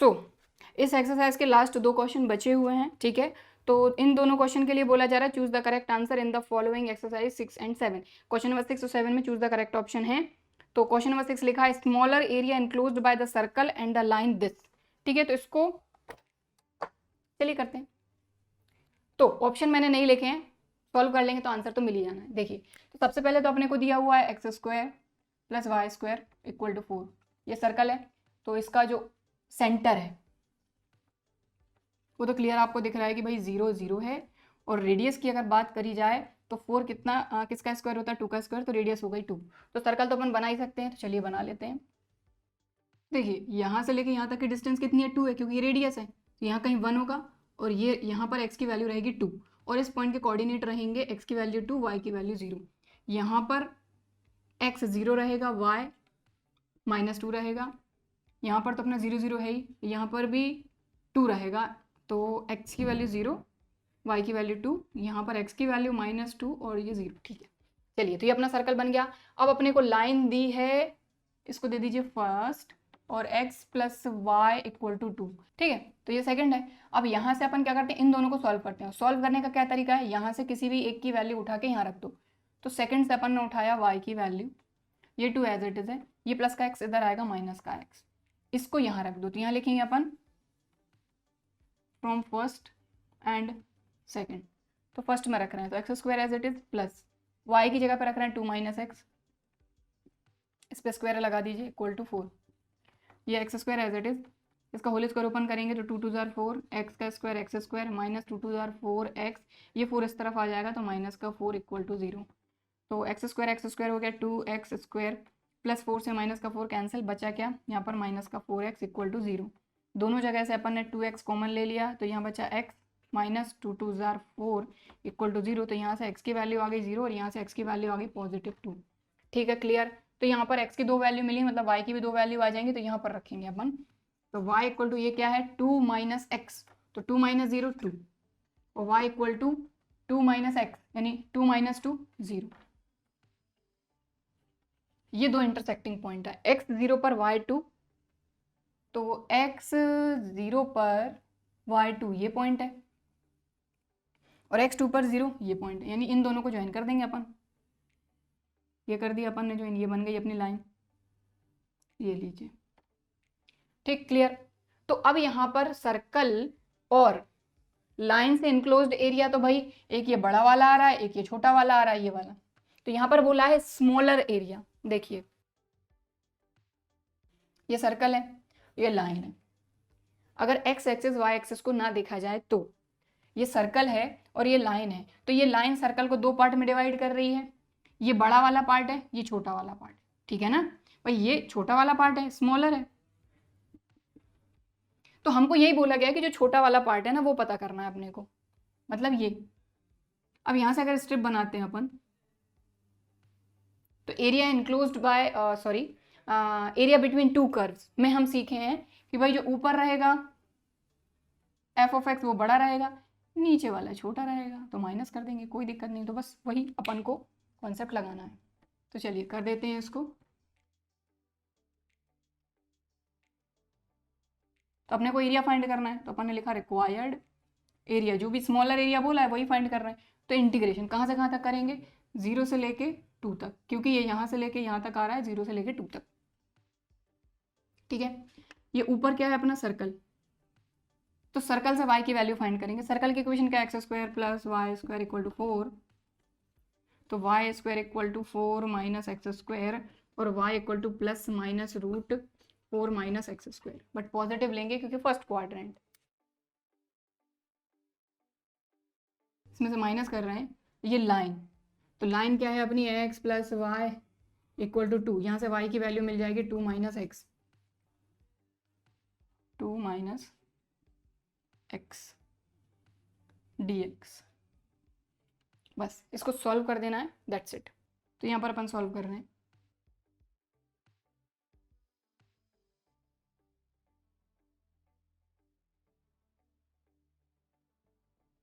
इस एक्सरसाइज के लास्ट 2 क्वेश्चन बचे हुए हैं, ठीक है। तो इन दोनों क्वेश्चन के लिए बोला जा रहा है choose the correct answer in the following exercise 6 and 7। Question number 6 और 7 में चूज द करेक्ट ऑप्शन है। तो क्वेश्चन नंबर 6 लिखा है smaller area enclosed by the circle and the line this, ठीक है। तो इसको चलिए करते हैं। तो ऑप्शन मैंने नहीं लिखे हैं, सॉल्व कर लेंगे तो आंसर तो मिल ही जाना है। देखिए, तो सबसे पहले तो अपने को दिया हुआ है x² + y² = 4। ये सर्कल है, तो इसका जो सेंटर है वो तो क्लियर आपको दिख रहा है कि भाई 0 0 है। और रेडियस की अगर बात करी जाए तो 4 कितना किसका स्क्वायर होता है, 2 का स्क्वायर, तो रेडियस हो गई 2। तो सर्कल तो अपन बना ही सकते हैं, तो चलिए बना लेते हैं। देखिए, यहाँ से लेके यहाँ तक की डिस्टेंस कितनी है, 2 है, क्योंकि ये रेडियस है। तो यहाँ कहीं 1 होगा और ये यहाँ पर x की वैल्यू रहेगी 2, और इस पॉइंट के कोऑर्डिनेट रहेंगे x की वैल्यू 2, y की वैल्यू 0। यहाँ पर x 0 रहेगा, y -2 रहेगा। यहाँ पर तो अपना 0 0 है ही, यहाँ पर भी 2 रहेगा। तो x की वैल्यू 0, y की वैल्यू 2, यहाँ पर x की वैल्यू -2 और ये 0, ठीक है। चलिए, तो ये अपना सर्कल बन गया। अब अपने को लाइन दी है, इसको दे दीजिए फर्स्ट, और x + y = 2, ठीक है। तो ये सेकंड है। अब यहाँ से अपन क्या करते हैं, इन दोनों को सॉल्व करते हैं। सॉल्व करने का क्या तरीका है, यहाँ से किसी भी एक की वैल्यू उठा के यहाँ रख दो। तो सेकंड से अपन ने उठाया y की वैल्यू, ये 2 एज इट इज है, ये प्लस का x इधर आएगा, माइनस का x, इसको यहाँ रख दो। तो यहाँ लिखेंगे अपन फ्रॉम फर्स्ट एंड सेकंड। तो फर्स्ट में रख रहे हैं तो x² as it is, plus y की जगह पर रख रहे हैं 2 - x, इस पर स्क्वायर लगा दीजिए, = 4। ये x² एज इट इज, इसका होल स्क्वायर ओपन करेंगे तो 2 2 = 4, x का स्क्वायर x² -2 2 = 4x, ये 4 इस तरफ आ जाएगा तो माइनस का 4 = 0। तो x² हो गया 2x² प्लस 4 से माइनस का 4 कैंसिल, बचा क्या यहाँ पर -4x = 0। दोनों जगह से अपन ने 2x कॉमन ले लिया, तो यहाँ बचा x -2 2 = 4 = 0। तो यहाँ से x की वैल्यू आ गई 0 और यहाँ से x की वैल्यू आ गई +2, ठीक है, क्लियर। तो यहाँ पर x की 2 वैल्यू मिली, मतलब y की भी 2 वैल्यू आ जाएंगी, तो यहाँ पर रखेंगे अपन। तो y = ये क्या है, 2 - x, तो 2 - 0 2, और y = 2 - x, यानी 2 - 2 0। ये दो इंटरसेक्टिंग पॉइंट है, x 0 पर y 2, तो x 0 पर y 2 ये पॉइंट है, और x 2 पर 0 ये पॉइंट है, यानी इन दोनों को ज्वाइन कर देंगे अपन। ये कर दिया अपन ने ज्वाइन, ये बन गई अपनी लाइन, ये लीजिए, ठीक, क्लियर। तो अब यहाँ पर सर्कल और लाइन से इनक्लोज्ड एरिया, तो भाई एक ये बड़ा वाला आ रहा है, एक ये छोटा वाला आ रहा है, ये वाला। तो यहाँ पर बोला है स्मॉलर एरिया। देखिए, ये सर्कल है, ये लाइन है। अगर x एक्सिस y एक्सिस को ना देखा जाए तो ये सर्कल है और ये लाइन है, तो ये लाइन सर्कल को 2 पार्ट में डिवाइड कर रही है। ये बड़ा वाला पार्ट है, ये छोटा वाला पार्ट, ठीक है ना भाई। ये छोटा वाला पार्ट है, स्मॉलर है, तो हमको यही बोला गया कि जो छोटा वाला पार्ट है ना वो पता करना है अपने को, मतलब ये। अब यहां से अगर स्ट्रिप बनाते हैं अपन, तो area enclosed by area between 2 curves में हम सीखे हैं कि भाई जो ऊपर रहेगा f(x) वो बड़ा रहेगा, नीचे वाला छोटा रहेगा, तो माइनस कर देंगे, कोई दिक्कत नहीं। तो बस वही अपन को कॉन्सेप्ट लगाना है। तो चलिए कर देते हैं इसको। तो अपने को एरिया फाइंड करना है, तो अपन ने लिखा रिक्वायर्ड एरिया, जो भी स्मॉलर एरिया बोला है वही फाइंड कर रहे हैं। तो इंटीग्रेशन कहाँ से कहाँ तक करेंगे, 0 से लेके 2 तक, क्योंकि ये यहाँ से लेके यहाँ तक आ रहा है, 0 से लेके 2 तक, ठीक है। ये ऊपर क्या है अपना सर्कल, तो सर्कल से y की वैल्यू फाइंड करेंगे। सर्कल की इक्वेशन क्या है, x² + y² = 4, तो y² = 4 - x² और y = ±√4 - x², बट पॉजिटिव लेंगे क्योंकि फर्स्ट क्वाड्रेंट, इसमें से माइनस कर रहे हैं। ये लाइन, तो लाइन क्या है अपनी, x + y = 2, यहाँ से y की वैल्यू मिल जाएगी 2 - x, 2 - x dx। बस इसको सॉल्व कर देना है, दैट्स इट। तो यहाँ पर अपन सॉल्व कर रहे हैं।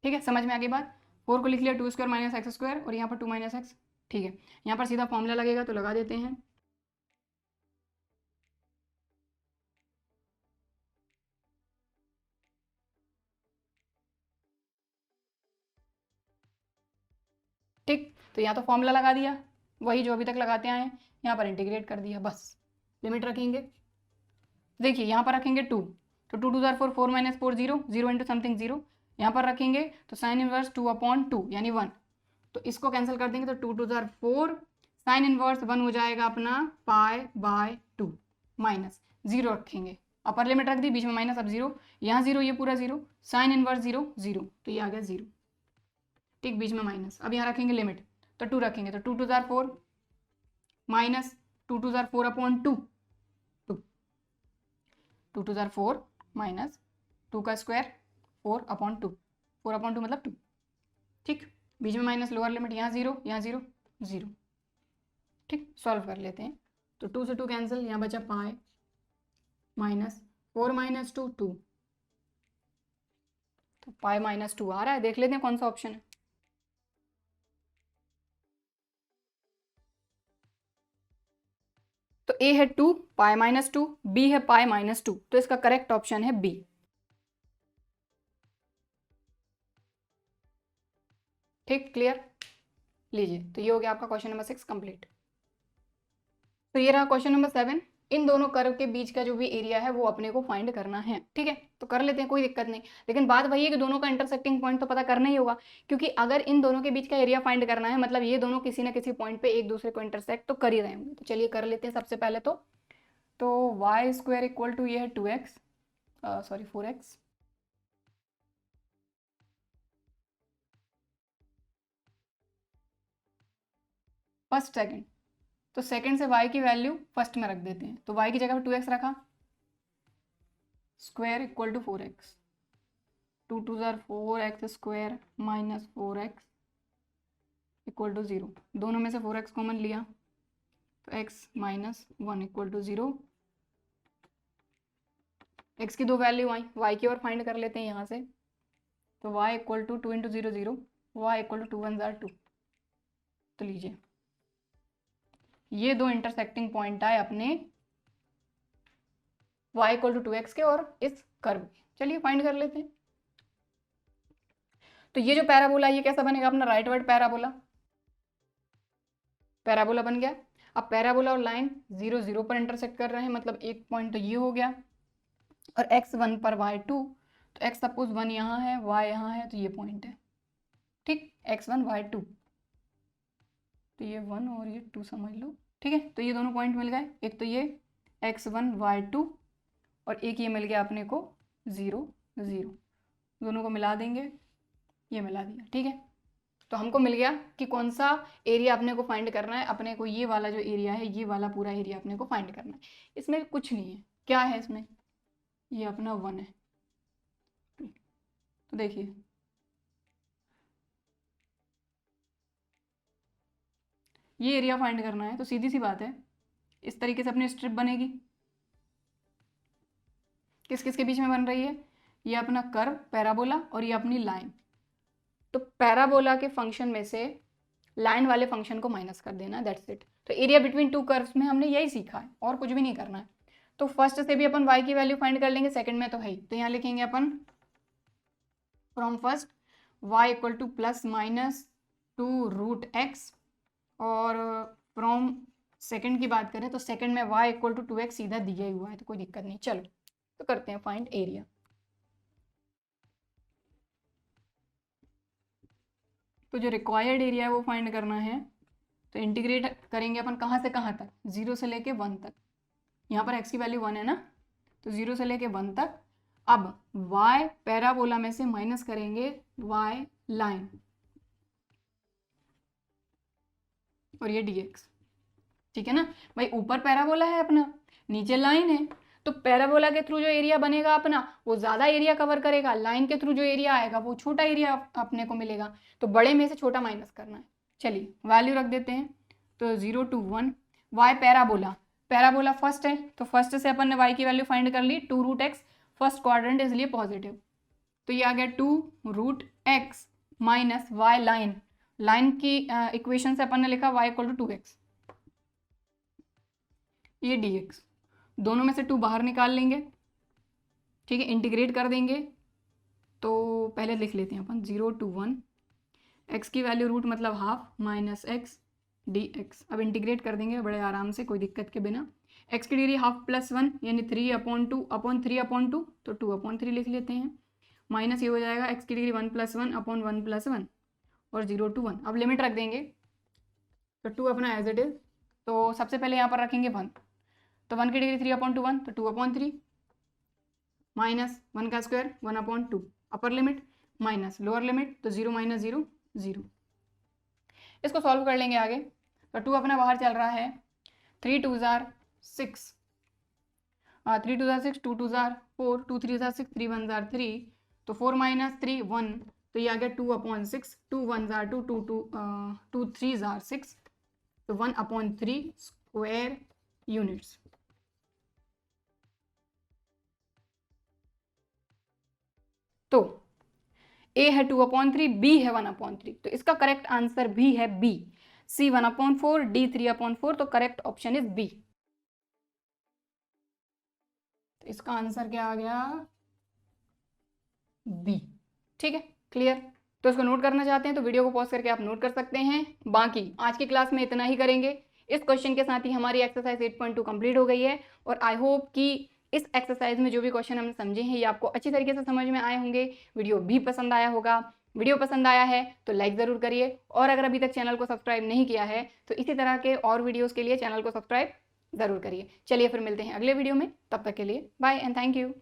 ठीक है, समझ में आ गई बात। 4 को लिख लिया 2² - x² और यहाँ पर 2 - x, ठीक है। यहाँ पर सीधा फॉर्मूला लगेगा, तो लगा देते हैं। तो यहाँ तो फॉर्मूला लगा दिया, वही जो अभी तक लगाते आए हैं, यहाँ पर इंटीग्रेट कर दिया, बस लिमिट रखेंगे। देखिए यहाँ पर रखेंगे 2, तो 2 2 ज़ार 4, 4 - 4 0, 0 इंटू समथिंग 0। यहाँ पर रखेंगे तो साइन इनवर्स 2/2 यानी 1, तो इसको कैंसिल कर देंगे, तो 2 2 ज़ार 4, साइन इनवर्स 1 हो जाएगा अपना π/2 माइनस 0 रखेंगे, अपर लिमिट रख दी, बीच में माइनस, अब 0, यहाँ 0, ये पूरा 0, साइन इनवर्स 0 0, तो ये आ गया 0, ठीक, बीच में माइनस। अब यहाँ रखेंगे लिमिट, तो 2 रखेंगे, तो 2 2 ज़ार 4 माइनस 2 2 ज़ार 4/2, 2 2 ज़ार 4 माइनस 2 का स्क्वायर 4/2, 4/2 मतलब 2, ठीक, बीच में माइनस, लोअर लिमिट, यहाँ 0, यहाँ 0 0, ठीक, सॉल्व कर लेते हैं। तो 2 से 2 कैंसिल, यहाँ बचा पाई माइनस 4 - 2 2, तो पाई -2 आ रहा है। देख लेते हैं कौन सा ऑप्शन है। तो ए है 2 पाई -2, बी है पाई -2, तो इसका करेक्ट ऑप्शन है बी। ठीक, क्लियर, लीजिए, तो ये हो गया आपका क्वेश्चन नंबर 6 कंप्लीट। तो ये रहा क्वेश्चन नंबर 7। इन दोनों कर्व के बीच का जो भी एरिया है वो अपने को फाइंड करना है, ठीक है, तो कर लेते हैं, कोई दिक्कत नहीं। लेकिन बात वही है कि दोनों का इंटरसेक्टिंग पॉइंट तो पता करना ही होगा, क्योंकि अगर इन दोनों के बीच का एरिया फाइंड करना है मतलब ये दोनों किसी ना किसी पॉइंट पे एक दूसरे को इंटरसेक्ट तो कर ही रहे होंगे। तो चलिए कर लेते हैं सबसे पहले तो y² = ये है 2x, sorry 4x, first second, तो सेकंड से y की वैल्यू फर्स्ट में रख देते हैं, तो y की जगह पर 2x रखा, स्क्वायर इक्वल टू 4x, 2 2 ज़ार 4x स्क्वायर माइनस 4x इक्वल टू 0, दोनों में से 4x कॉमन लिया तो x - 1 इक्वल टू 0। x की दो वैल्यू आई, y की और फाइंड कर लेते हैं यहाँ से, तो y equal to 2 × 0 0, y equal to 2 1 ज़ार 2। तो लीजिए ये दो इंटरसेक्टिंग पॉइंट आए अपने y इक्वल टू 2x के और इस कर्व के। चलिए फाइंड कर लेते हैं। तो ये जो पैराबोला ये कैसा बनेगा अपना राइट वर्ड पैराबोला, पैराबोला बन गया। अब पैराबोला और लाइन 0 0 पर इंटरसेक्ट कर रहे हैं, मतलब एक पॉइंट तो ये हो गया, और x1 पर y2, तो x सपोज 1 यहाँ है, y यहाँ है, तो ये पॉइंट है, ठीक, x1 y2, तो ये 1 और ये 2 समझ लो, ठीक है। तो ये दोनों पॉइंट मिल गए, एक तो ये x1 y2 और एक ये मिल गया अपने को 0 0, दोनों को मिला देंगे, ये मिला दिया, ठीक है। तो हमको मिल गया कि कौन सा एरिया अपने को फाइंड करना है, अपने को ये वाला जो एरिया है ये वाला पूरा एरिया अपने को फाइंड करना है। इसमें कुछ नहीं है, क्या है इसमें, ये अपना 1 है। तो देखिए ये एरिया फाइंड करना है, तो सीधी सी बात है इस तरीके से अपनी स्ट्रिप बनेगी, किस किस के बीच में बन रही है, ये अपना कर्व पैराबोला और ये अपनी लाइन। तो पैराबोला के फंक्शन में से लाइन वाले फंक्शन को माइनस कर देना, दैट्स इट। तो एरिया बिटवीन टू कर्व्स में हमने यही सीखा है और कुछ भी नहीं करना है। तो फर्स्ट से भी अपन y की वैल्यू फाइंड कर लेंगे, सेकंड में तो है ही, तो यहाँ लिखेंगे अपन from first y equal to +-2√x, और फ्रॉम सेकंड की बात करें तो सेकंड में y इक्वल टू 2x सीधा दिया ही हुआ है, तो कोई दिक्कत नहीं। चलो तो करते हैं फाइंड एरिया। तो जो रिक्वायर्ड एरिया है वो फाइंड करना है, तो इंटीग्रेट करेंगे अपन कहाँ से कहाँ तक, 0 से लेके 1 तक। यहाँ पर x की वैल्यू 1 है ना, तो 0 से लेके 1 तक। अब y पैराबोला में से माइनस करेंगे y लाइन और ये dx, ठीक है ना भाई। ऊपर पैराबोला है अपना, नीचे लाइन है, तो पैराबोला के थ्रू जो एरिया बनेगा अपना वो ज़्यादा एरिया कवर करेगा, लाइन के थ्रू जो एरिया आएगा वो छोटा एरिया अपने को मिलेगा, तो बड़े में से छोटा माइनस करना है। चलिए वैल्यू रख देते हैं, तो 0 to 1, y parabola, parabola first है तो फर्स्ट से अपन ने y की वैल्यू फाइंड कर ली 2√x, फर्स्ट क्वाड्रेंट इसलिए पॉजिटिव, तो ये आ गया 2√x minus y line, line की इक्वेशन से अपन ने लिखा y इक्वल टू 2x, ये dx, दोनों में से 2 बाहर निकाल लेंगे, ठीक है, इंटीग्रेट कर देंगे। तो पहले लिख लेते हैं अपन 0 to 1, x की वैल्यू रूट मतलब half minus x D x. अब इंटीग्रेट कर देंगे बड़े आराम से, कोई दिक्कत के बिना। x की डिग्री हाफ प्लस 1 यानी 3/2 अपॉन 3/2, तो 2/3 लिख लेते हैं। माइनस ये हो जाएगा x की डिग्री 1 + 1 अपॉन 1 + 1 और 0 to 1। अब लिमिट रख देंगे, तो 2 अपना एज इट इज। तो सबसे पहले यहाँ पर रखेंगे 1, तो 1 की डिग्री 3/1 तो 2/3 माइनस 1 का square 1/2 upper limit minus lower limit, तो 0 - 0 0। इसको सॉल्व कर लेंगे आगे। तो 2 अपना बाहर चल रहा है, 3 2 jar 6, 3 2 jar 6, 2 2 jar 4, 2 3 jar 6, 3 1 jar 3, तो 4 - 3 1, तो ये आ गया 2/6, 2 1 जार 2, 2 3 जार 6, तो 1/3 स्क्वायर यूनिट्स। तो ए है 2/3, बी है 1/3, तो इसका करेक्ट आंसर भी है बी। सी 1/4, डी 3/4, तो करेक्ट ऑप्शन इज बी। तो इसका आंसर क्या आ गया? बी। ठीक है, क्लियर। तो इसको नोट करना चाहते हैं तो वीडियो को पॉज करके आप नोट कर सकते हैं। बाकी आज की क्लास में इतना ही करेंगे। इस क्वेश्चन के साथ ही हमारी एक्सरसाइज 8.2 कंप्लीट हो गई है और आई होप कि इस एक्सरसाइज में जो भी क्वेश्चन हमने समझे हैं ये आपको अच्छी तरीके से समझ में आए होंगे, वीडियो भी पसंद आया होगा। वीडियो पसंद आया है तो लाइक ज़रूर करिए, और अगर अभी तक चैनल को सब्सक्राइब नहीं किया है तो इसी तरह के और वीडियोज़ के लिए चैनल को सब्सक्राइब ज़रूर करिए। चलिए फिर मिलते हैं अगले वीडियो में, तब तक के लिए बाय एंड थैंक यू।